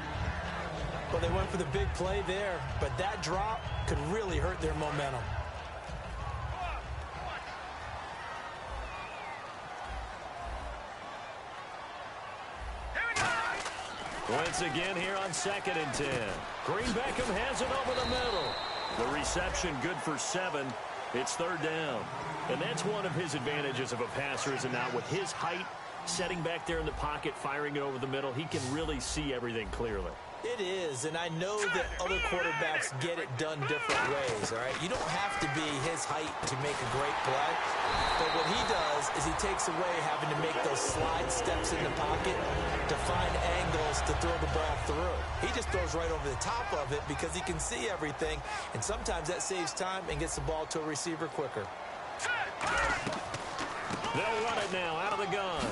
Well, they went for the big play there, but that drop could really hurt their momentum. Once again here on 2nd and 10. Green Beckham has it over the middle. The reception good for 7. It's 3rd down. And that's one of his advantages of a passer, is it not? With his height, setting back there in the pocket, firing it over the middle, he can really see everything clearly. It is, and I know that other quarterbacks get it done different ways, all right? You don't have to be his height to make a great play, but what he does is he takes away having to make those slide steps in the pocket to find angles to throw the ball through. He just throws right over the top of it because he can see everything, and sometimes that saves time and gets the ball to a receiver quicker. They'll run it now out of the gun.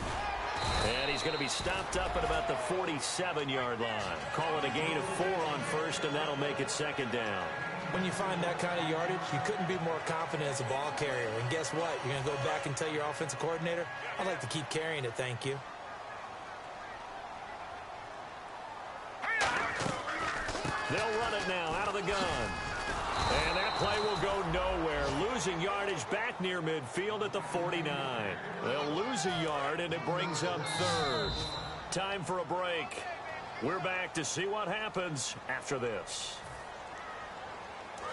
And he's going to be stopped up at about the 47-yard line. Call it a gain of 4 on 1st, and that'll make it 2nd down. When you find that kind of yardage, you couldn't be more confident as a ball carrier. And guess what? You're going to go back and tell your offensive coordinator, I'd like to keep carrying it, thank you. They'll run it now out of the gun. And that play will go nowhere. Losing yardage back near midfield at the 49. They'll lose a yard, and it brings up 3rd. Time for a break. We're back to see what happens after this.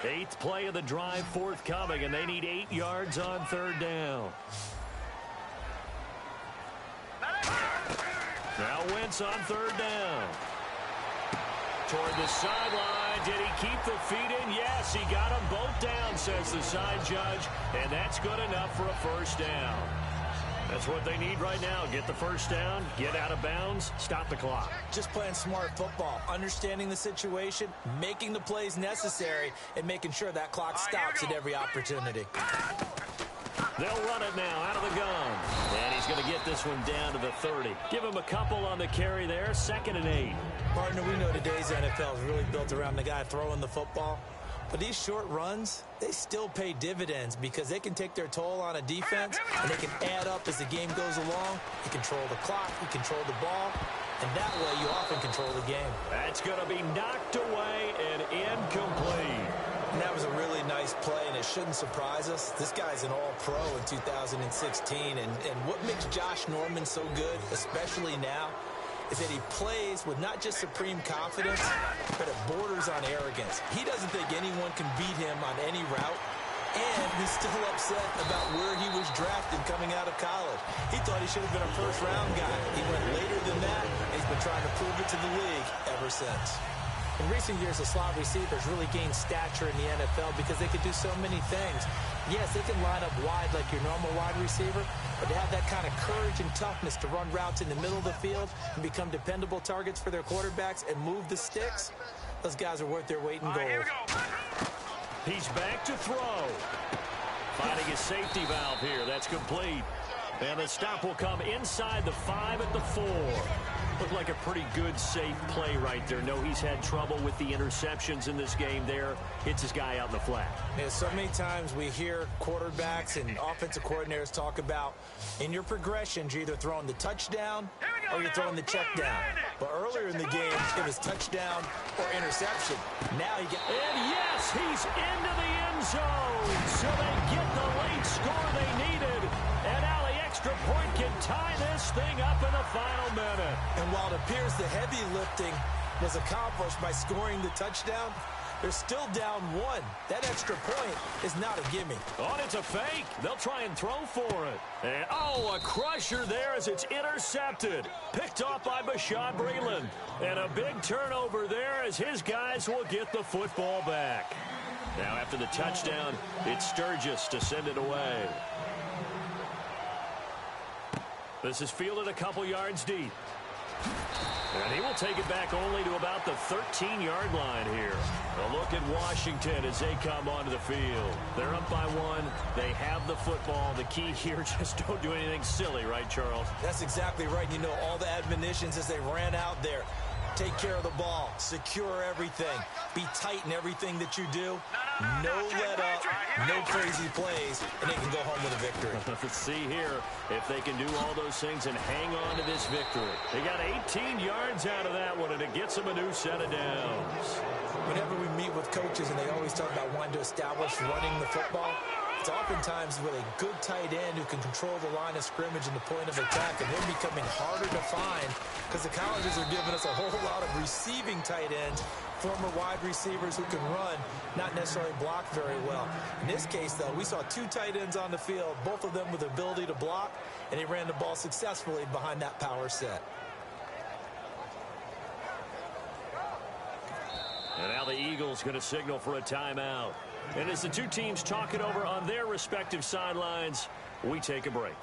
Eighth play of the drive forthcoming, and they need 8 yards on third down. Now Wentz on third down. Toward the sideline. Did he keep the feet in? Yes, he got them both down, says the side judge. And that's good enough for a first down. That's what they need right now. Get the first down, get out of bounds, stop the clock. Just playing smart football, understanding the situation, making the plays necessary, and making sure that clock stops at every opportunity. They'll run it now out of the gun. And he's going to get this one down to the 30. Give him a couple on the carry there, 2nd and 8. Partner, we know today's NFL is really built around the guy throwing the football. But these short runs, they still pay dividends because they can take their toll on a defense, and they can add up as the game goes along. You control the clock, you control the ball, and that way you often control the game. That's going to be knocked away and incomplete. And that was a really nice play, and it shouldn't surprise us. This guy's an all-pro in 2016, and what makes Josh Norman so good, especially now, is that he plays with not just supreme confidence, but it borders on arrogance. He doesn't think anyone can beat him on any route, and he's still upset about where he was drafted coming out of college. He thought he should have been a first-round guy. He went later than that, and he's been trying to prove it to the league ever since. In recent years, the slot receivers really gained stature in the NFL because they could do so many things. Yes, they can line up wide like your normal wide receiver, but to have that kind of courage and toughness to run routes in the middle of the field and become dependable targets for their quarterbacks and move the sticks, those guys are worth their weight in gold. He's back to throw. Finding his safety valve here. That's complete. And the stop will come inside the 5 at the 4. Looked like a pretty good, safe play right there. No, he's had trouble with the interceptions in this game there. Hits his guy out in the flat. Yeah, so many times we hear quarterbacks and offensive coordinators talk about in your progressions, you're either throwing the touchdown or you're throwing the check down. But earlier in the game, it was touchdown or interception. Now you get... And yes, he's into the end zone. So they get the late score they needed. And now the extra point can tie this thing up in the final minute. And while it appears the heavy lifting was accomplished by scoring the touchdown, they're still down 1. That extra point is not a gimme. Oh, and it's a fake. They'll try and throw for it. And, oh, a crusher there as it's intercepted. Picked off by Bashaud Breeland. And a big turnover there as his guys will get the football back. Now after the touchdown, it's Sturgis to send it away. This is fielded a couple yards deep. And he will take it back only to about the 13-yard line here. A look at Washington as they come onto the field. They're up by 1. They have the football. The key here, just don't do anything silly, right, Charles? That's exactly right. You know, all the admonitions as they ran out there. Take care of the ball. Secure everything. Be tight in everything that you do. No let up. No crazy plays. And they can go home with a victory. Let's see here if they can do all those things and hang on to this victory. They got 18 yards out of that one, and it gets them a new set of downs. Whenever we meet with coaches and they always talk about wanting to establish running the football, it's oftentimes with a good tight end who can control the line of scrimmage and the point of attack, and they're becoming harder to find because the colleges are giving us a whole lot of receiving tight ends, former wide receivers who can run, not necessarily block very well. In this case, though, we saw 2 tight ends on the field, both of them with the ability to block, and they ran the ball successfully behind that power set. And now the Eagles going to signal for a timeout. And as the two teams talk it over on their respective sidelines, we take a break.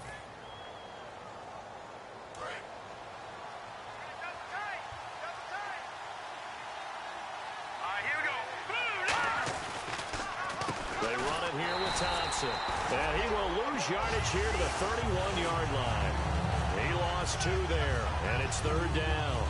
They run it here with Thompson. And he will lose yardage here to the 31-yard line. He lost 2 there, and it's 3rd down.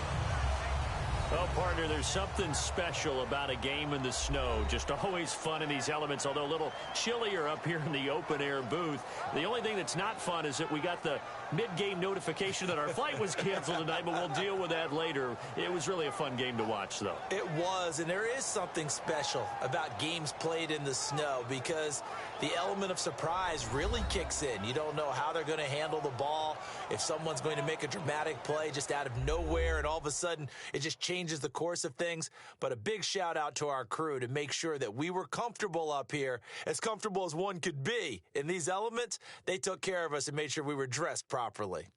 Well, partner, there's something special about a game in the snow. Just always fun in these elements, although a little chillier up here in the open-air booth. The only thing that's not fun is that we got the mid-game notification that our flight was canceled tonight, but we'll deal with that later. It was really a fun game to watch, though. It was, and there is something special about games played in the snow because the element of surprise really kicks in. You don't know how they're going to handle the ball, if someone's going to make a dramatic play just out of nowhere, and all of a sudden it just changes changes the course of things. But a big shout out to our crew to make sure that we were comfortable up here, as comfortable as one could be. In these elements, they took care of us and made sure we were dressed properly.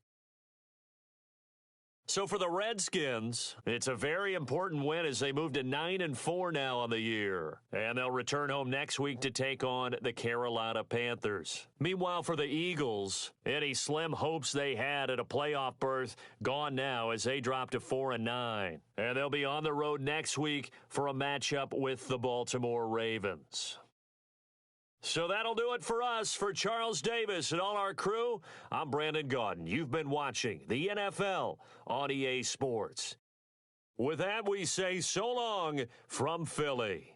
So for the Redskins, it's a very important win as they move to 9-4 now on the year. And they'll return home next week to take on the Carolina Panthers. Meanwhile, for the Eagles, any slim hopes they had at a playoff berth gone now as they drop to 4-9. And they'll be on the road next week for a matchup with the Baltimore Ravens. So that'll do it for us. For Charles Davis and all our crew, I'm Brandon Gaudin. You've been watching the NFL on EA Sports. With that, we say so long from Philly.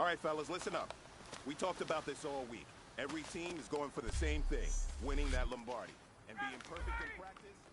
right, fellas, listen up. We talked about this all week. Every team is going for the same thing, winning that Lombardi. And being perfect in practice...